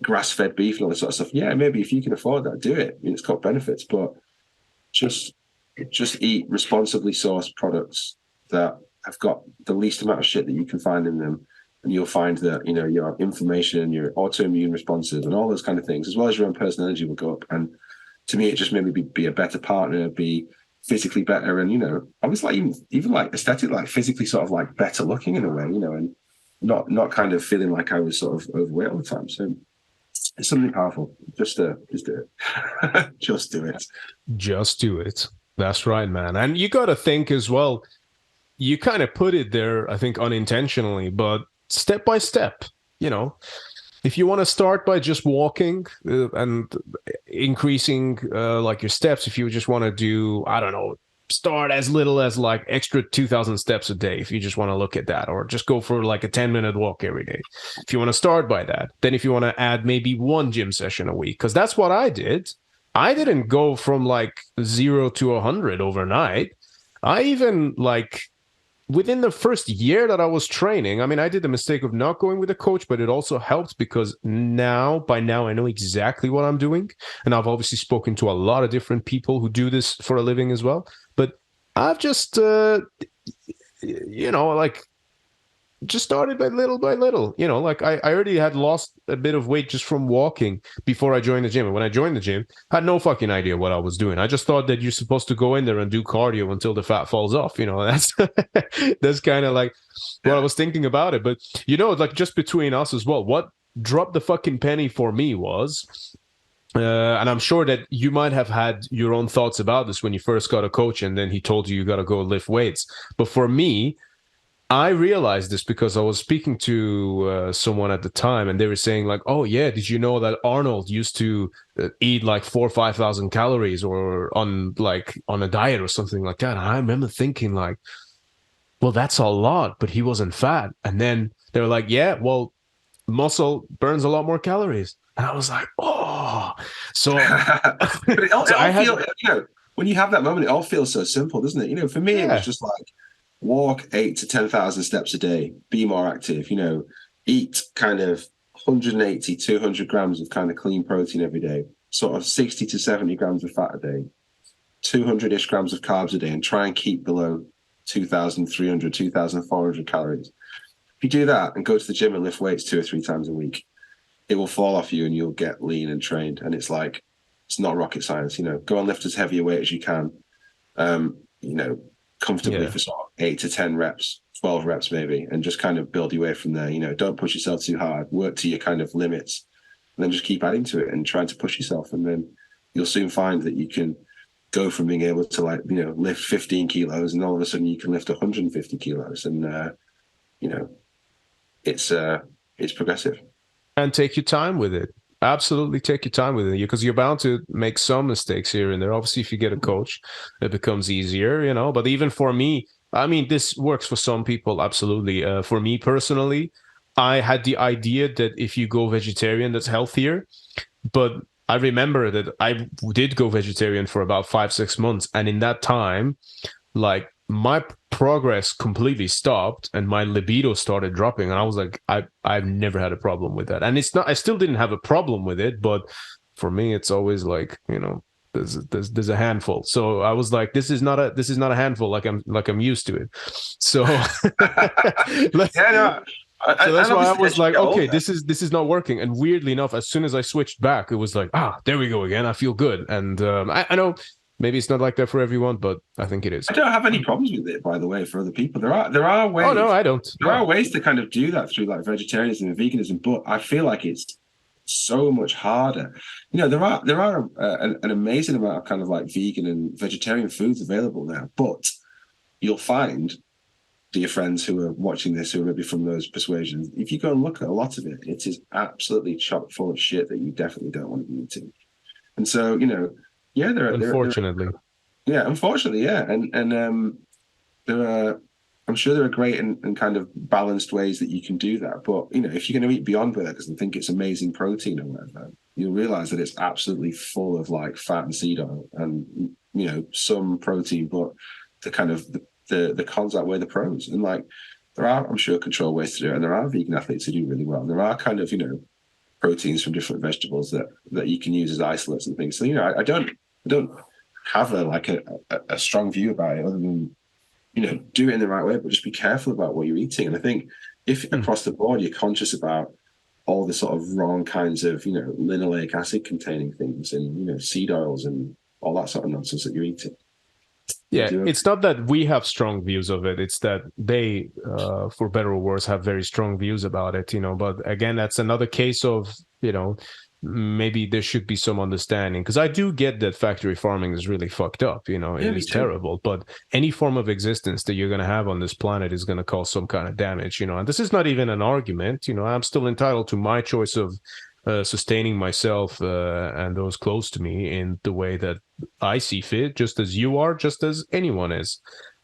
grass-fed beef and all this sort of stuff. Yeah, maybe if you can afford that, do it. It's got benefits, but just eat responsibly sourced products that have got the least amount of shit that you can find in them. And you'll find that, your inflammation, your autoimmune responses and all those kind of things, as well as your own personal energy will go up. And to me, it just made me be a better partner, be physically better. And, I was like, even like aesthetic, like physically sort of like better looking in a way, and not kind of feeling like I was sort of overweight all the time. So it's something powerful. Just do it. Just do it. Just do it. That's right, man. And you got to think as well, you kind of put it there, I think unintentionally, but step by step, if you want to start by just walking and increasing like your steps, if you just want to do, I don't know, start as little as like extra 2,000 steps a day, if you just want to look at that, or just go for like a 10-minute walk every day. If you want to start by that, then if you want to add maybe one gym session a week, because that's what I did. I didn't go from like 0 to 100 overnight. I even like within the first year that I was training, I mean, I did the mistake of not going with a coach, but it also helped because by now I know exactly what I'm doing. And I've obviously spoken to a lot of different people who do this for a living as well. But I've just, just started by little. I already had lost a bit of weight just from walking before I joined the gym. And when I joined the gym, I had no fucking idea what I was doing. I just thought that you're supposed to go in there and do cardio until the fat falls off. That's kind of like what I was thinking about it. But, like just between us as well, what dropped the fucking penny for me was, and I'm sure that you might have had your own thoughts about this when you first got a coach and then he told you got to go lift weights. But for me, I realized this because I was speaking to someone at the time, and they were saying like, "Oh yeah, did you know that Arnold used to eat like 4,000 or 5,000 calories, or on a diet or something like that?" And I remember thinking like, "Well, that's a lot," but he wasn't fat. And then they were like, "Yeah, well, muscle burns a lot more calories," and I was like, "Oh." So, but it all feels, when you have that moment, it all feels so simple, doesn't it? For me, it was just like, walk 8,000 to 10,000 steps a day, be more active, eat kind of 180, 200 grams of kind of clean protein every day, sort of 60 to 70 grams of fat a day, 200-ish grams of carbs a day, and try and keep below 2,300, 2,400 calories. If you do that and go to the gym and lift weights 2 or 3 times a week, it will fall off you and you'll get lean and trained. And it's like, it's not rocket science, go and lift as heavy a weight as you can, comfortably for sort of 8 to 10 reps, 12 reps maybe, and just kind of build your way from there. Don't push yourself too hard, work to your kind of limits, and then just keep adding to it and trying to push yourself. And then you'll soon find that you can go from being able to lift 15 kilos and all of a sudden you can lift 150 kilos. And, it's progressive. And take your time with it. Absolutely take your time with it, because you're bound to make some mistakes here and there. Obviously, if you get a coach, it becomes easier, But even for me, I mean, this works for some people, absolutely. For me personally, I had the idea that if you go vegetarian, that's healthier. But I remember that I did go vegetarian for about 5-6 months. And in that time, like, my progress completely stopped and my libido started dropping. And I was like, I've never had a problem with that. And it's not, I still didn't have a problem with it, but for me, it's always like, there's a handful. So I was like, this is not a handful. Like I'm used to it. So, so that's why I was like, okay, this is not working. And weirdly enough, as soon as I switched back, it was like, there we go again. I feel good. And I know maybe it's not like that for everyone, but I think it is. I don't have any problems with it, by the way, for other people. There are ways. Oh no, I don't. There are ways to kind of do that through like vegetarianism and veganism, but I feel like it's so much harder. There are an amazing amount of kind of like vegan and vegetarian foods available now, but you'll find, dear friends who are watching this, who are maybe from those persuasions, if you go and look at a lot of it, it is absolutely chock full of shit that you definitely don't want to be eating. And so, yeah, unfortunately, yeah, and there are, I'm sure there are great and kind of balanced ways that you can do that. But if you're going to eat Beyond Burgers and think it's amazing protein or whatever, you'll realize that it's absolutely full of like fat and seed oil and some protein, but the kind of the cons outweigh the pros. And like there are, I'm sure, controlled ways to do it, and there are vegan athletes who do really well. And there are kind of proteins from different vegetables that you can use as isolates and things. So I don't have a strong view about it other than do it in the right way, but just be careful about what you're eating. And I think if across the board you're conscious about all the sort of wrong kinds of linoleic acid containing things and seed oils and all that sort of nonsense that you're eating. Yeah, it's not that we have strong views of it. It's that they, for better or worse, have very strong views about it, But again, that's another case of, maybe there should be some understanding. Because I do get that factory farming is really fucked up, it is terrible. But any form of existence that you're going to have on this planet is going to cause some kind of damage, And this is not even an argument, I'm still entitled to my choice of sustaining myself and those close to me in the way that I see fit, just as you are, just as anyone is.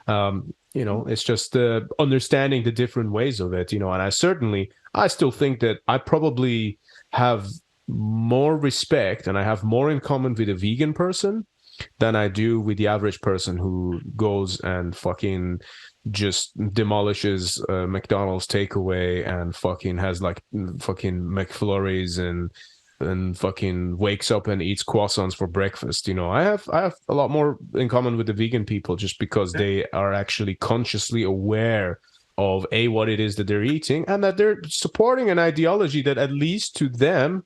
It's just understanding the different ways of it, and I still think that I probably have more respect and I have more in common with a vegan person than I do with the average person who goes and fucking just demolishes McDonald's takeaway and fucking has like fucking McFlurries and fucking wakes up and eats croissants for breakfast. I have a lot more in common with the vegan people just because they are actually consciously aware of what it is that they're eating and that they're supporting an ideology that at least to them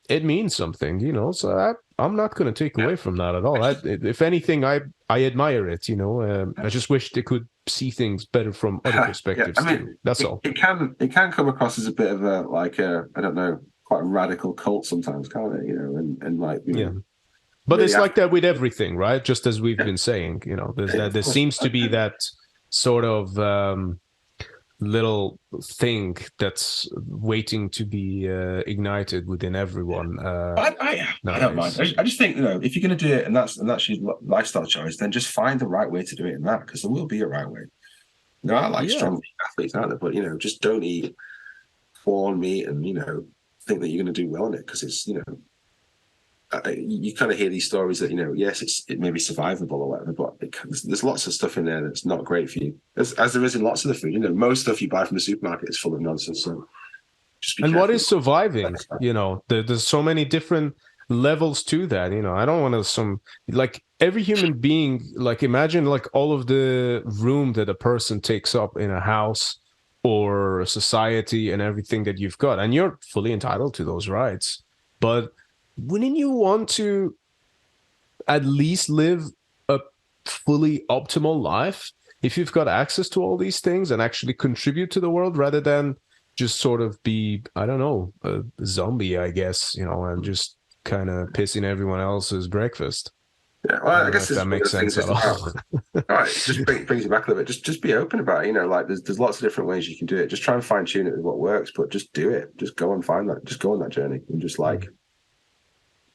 it means something, so I'm not going to take away from that at all. If anything, I admire it, I just wish they could see things better from other perspectives. Yeah, I mean, that's all. It can come across as a bit of I don't know, quite a radical cult sometimes, can't it? And like, but really it's like that with everything, right? Just as we've been saying, there seems to be that sort of little thing that's waiting to be ignited within everyone. I don't mind. I just think if you're going to do it and that's your lifestyle choice, then just find the right way to do it in that, because there will be a right way. I like strong athletes out there, but just don't eat corn meat and think that you're going to do well in it, because it's you kind of hear these stories that yes, it may be survivable or whatever, but there's lots of stuff in there that's not great for you, as there is in lots of the food. Most stuff you buy from the supermarket is full of nonsense. So just be careful. What is surviving? There's so many different levels to that. I don't want to like every human being. Like imagine like all of the room that a person takes up in a house or a society and everything that you've got, and you're fully entitled to those rights, but wouldn't you want to at least live a fully optimal life? if you've got access to all these things and actually contribute to the world rather than just sort of be, I don't know, a zombie, I guess, and just kind of pissing everyone else's breakfast. Yeah, well, I guess if that makes sense at all. All right, just brings it back a little bit. Just be open about it. Like there's lots of different ways you can do it. Just try and fine tune it with what works, but just do it. Just go and find that. Just go on that journey and just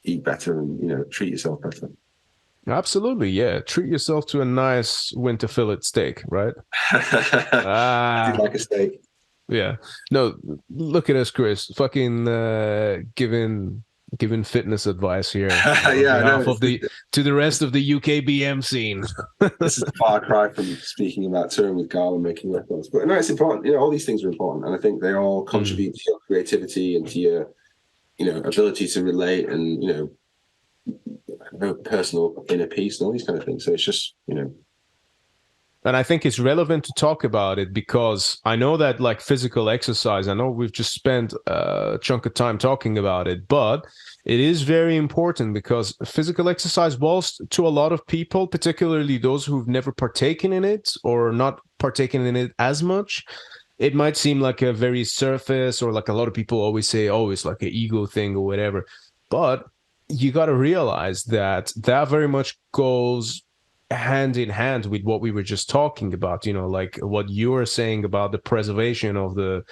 eat better and treat yourself better. Absolutely, yeah. Treat yourself to a nice Winterfylleth steak, right? I do like a steak. Yeah. No, look at us, Chris. Fucking giving fitness advice here. To the rest of the UK BM scene. This is a far cry from speaking about touring with Garl and making records. But no, it's important. All these things are important, and I think they all contribute to your creativity and to your, ability to relate and personal inner peace and all these kind of things. So it's just, And I think it's relevant to talk about it because I know that like physical exercise, I know we've just spent a chunk of time talking about it, but it is very important because physical exercise, whilst to a lot of people, particularly those who've never partaken in it or not partaken in it as much, it might seem like a very surface, or like a lot of people always say, oh, it's like an ego thing or whatever. But you got to realize that very much goes hand in hand with what we were just talking about, like what you were saying about the preservation of the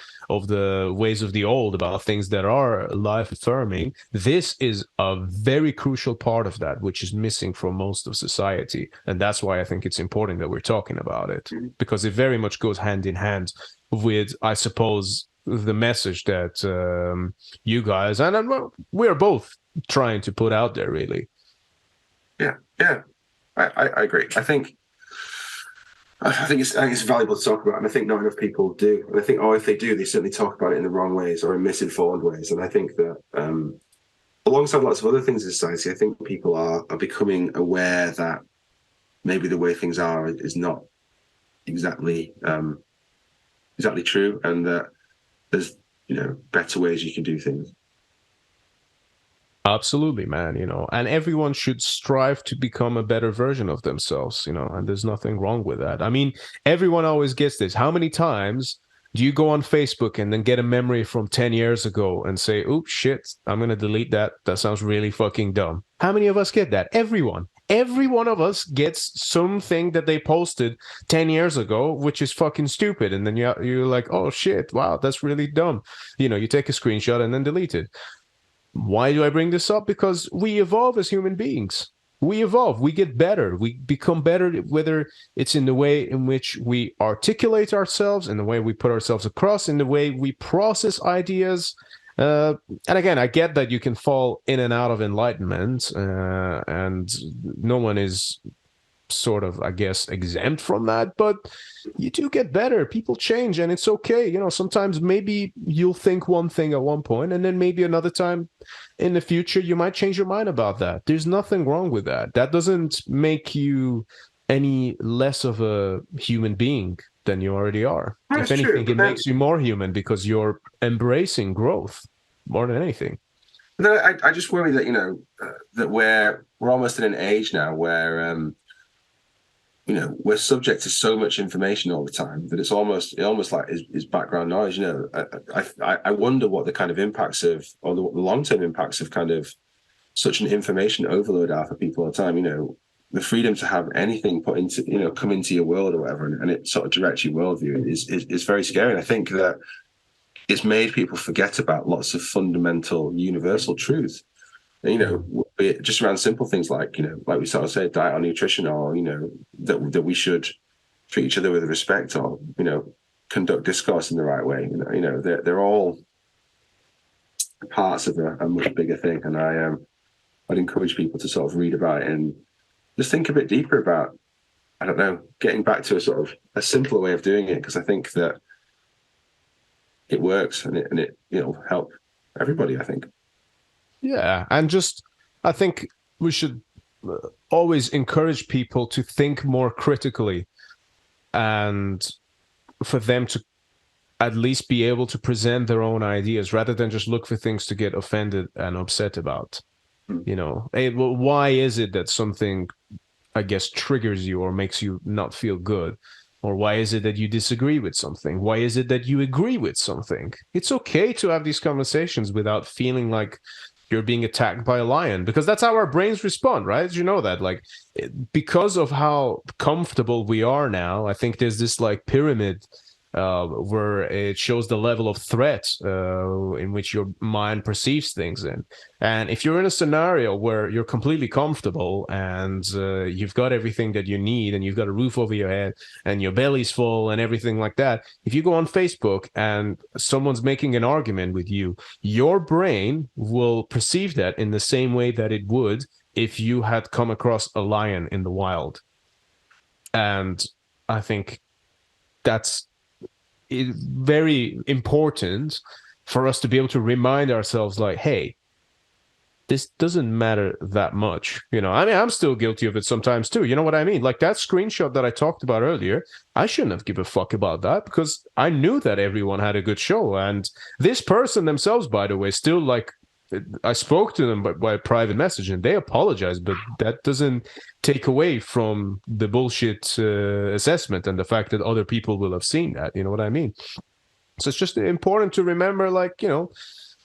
ways of the old, about things that are life affirming. This is a very crucial part of that, which is missing from most of society. And that's why I think it's important that we're talking about it, because it very much goes hand in hand with, I suppose, the message that you guys and we're both trying to put out there, really. Yeah. I agree. I think it's valuable to talk about, and I think not enough people do. And I think, if they do, they certainly talk about it in the wrong ways or in misinformed ways. And I think that alongside lots of other things in society, I think people are becoming aware that maybe the way things are is not exactly true, and that there's better ways you can do things. Absolutely, man, and everyone should strive to become a better version of themselves, and there's nothing wrong with that. I mean, everyone always gets this. How many times do you go on Facebook and then get a memory from 10 years ago and say, oops, shit, I'm going to delete that. That sounds really fucking dumb. How many of us get that? Everyone. Every one of us gets something that they posted 10 years ago, which is fucking stupid. And then you're like, oh shit, wow, that's really dumb. You take a screenshot and then delete it. Why do I bring this up? Because we evolve as human beings. We evolve. We get better. We become better, whether it's in the way in which we articulate ourselves, in the way we put ourselves across, in the way we process ideas. And again, I get that you can fall in and out of enlightenment, and no one is sort of, I guess, exempt from that, but you do get better. People change, and it's okay. Sometimes maybe you'll think one thing at one point, and then maybe another time in the future you might change your mind about that. There's nothing wrong with that. That doesn't make you any less of a human being than you already are. That's if anything, true, it makes you more human because you're embracing growth more than anything. No, I just worry that that we're almost in an age now where we're subject to so much information all the time that it almost like is background noise. I wonder what the kind of impacts of, or the long-term impacts of kind of such an information overload are for people all the time. The freedom to have anything put into, come into your world or whatever, and it sort of directs your worldview is very scary. And I think that it's made people forget about lots of fundamental universal truths. Just around simple things like we sort of say, diet or nutrition, or that we should treat each other with respect, or conduct discourse in the right way. They're all parts of a much bigger thing, and I'd encourage people to sort of read about it and just think a bit deeper about, I don't know, getting back to a sort of a simpler way of doing it, because I think that it works and it'll help everybody, I think. Yeah, and I think we should always encourage people to think more critically, and for them to at least be able to present their own ideas rather than just look for things to get offended and upset about. Why is it that something, I guess, triggers you or makes you not feel good? Or why is it that you disagree with something? Why is it that you agree with something? It's okay to have these conversations without feeling like you're being attacked by a lion, because that's how our brains respond, right? You know that, like, because of how comfortable we are now, I think there's this like pyramid where it shows the level of threat in which your mind perceives things in. And if you're in a scenario where you're completely comfortable and you've got everything that you need and you've got a roof over your head and your belly's full and everything like that, if you go on Facebook and someone's making an argument with you, your brain will perceive that in the same way that it would if you had come across a lion in the wild. And I think that's very important for us to be able to remind ourselves, like, hey, this doesn't matter that much. You know, I mean, I'm still guilty of it sometimes too. You know what I mean? Like that screenshot that I talked about earlier, I shouldn't have given a fuck about that because I knew that everyone had a good show. And this person themselves, by the way, still, like, I spoke to them by private message and they apologized, but that doesn't take away from the bullshit assessment and the fact that other people will have seen that. You know what I mean? So it's just important to remember, like, you know,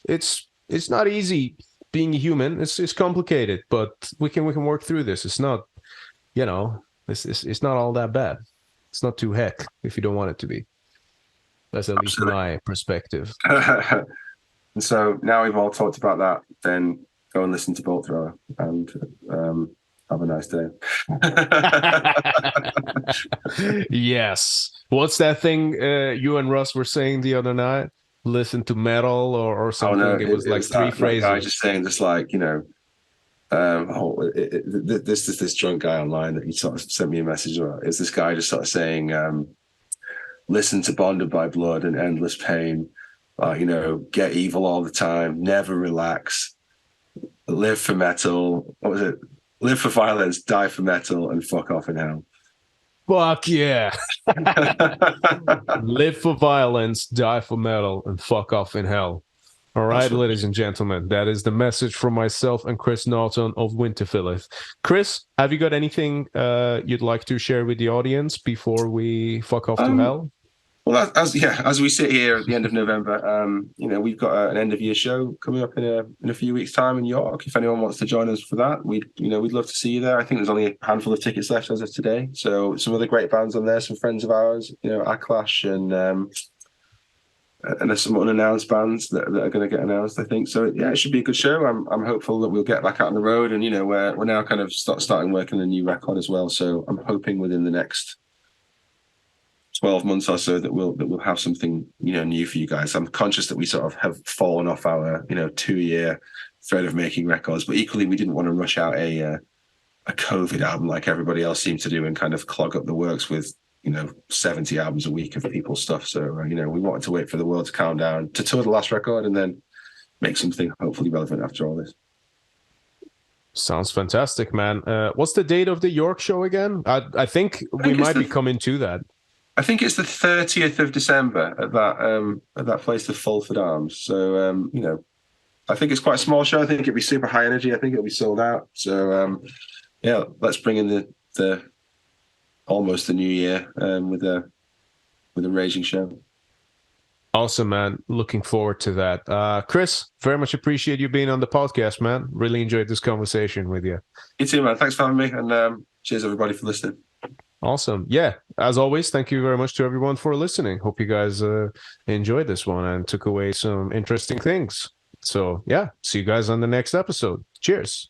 it's not easy being a human. It's complicated, but we can work through this. It's not, you know, it's not all that bad. It's not too heck if you don't want it to be. That's at least my perspective. And so now we've all talked about that, then go and listen to Bolt Thrower and have a nice day. Yes. What's that thing you and Russ were saying the other night? Listen to metal or something. Oh, no, it was like three phrases. I just saying this, like, you know, this is this drunk guy online that he sort of sent me a message about. Is this guy just sort of saying, listen to Bonded by Blood and Endless Pain. You know, get evil all the time, never relax, live for metal. What was it? Live for violence, die for metal, and fuck off in hell. Fuck yeah. Live for violence, die for metal, and fuck off in hell. All right, ladies and gentlemen, that is the message from myself and Chris Naughton of Winterfylleth. Chris, have you got anything you'd like to share with the audience before we fuck off to hell? Well, as we sit here at the end of November, you know, we've got an end of year show coming up in a few weeks' time in York. If anyone wants to join us for that, we'd love to see you there. I think there's only a handful of tickets left as of today. So some other great bands on there, some friends of ours, you know, Aclash and there's some unannounced bands that are going to get announced, I think. So yeah, it should be a good show. I'm hopeful that we'll get back out on the road, and you know, we're now kind of starting working on a new record as well. So I'm hoping within the next 12 months or so that we'll have something, you know, new for you guys. I'm conscious that we sort of have fallen off our, you know, 2-year thread of making records, but equally we didn't want to rush out a COVID album like everybody else seemed to do and kind of clog up the works with, you know, 70 albums a week of people's stuff. So you know, we wanted to wait for the world to calm down to tour the last record and then make something hopefully relevant after all this. Sounds fantastic, man. What's the date of the York show again? I think we might be coming to that. I think it's the 30th of December at that place, the Fulford Arms. So, you know, I think it's quite a small show. I think it'll be super high energy. I think it'll be sold out. So, yeah, let's bring in the almost the new year with a raging show. Awesome, man. Looking forward to that. Chris, very much appreciate you being on the podcast, man. Really enjoyed this conversation with you. You too, man. Thanks for having me. And cheers, everybody, for listening. Awesome. Yeah, as always, thank you very much to everyone for listening. Hope you guys enjoyed this one and took away some interesting things. So, yeah, see you guys on the next episode. Cheers.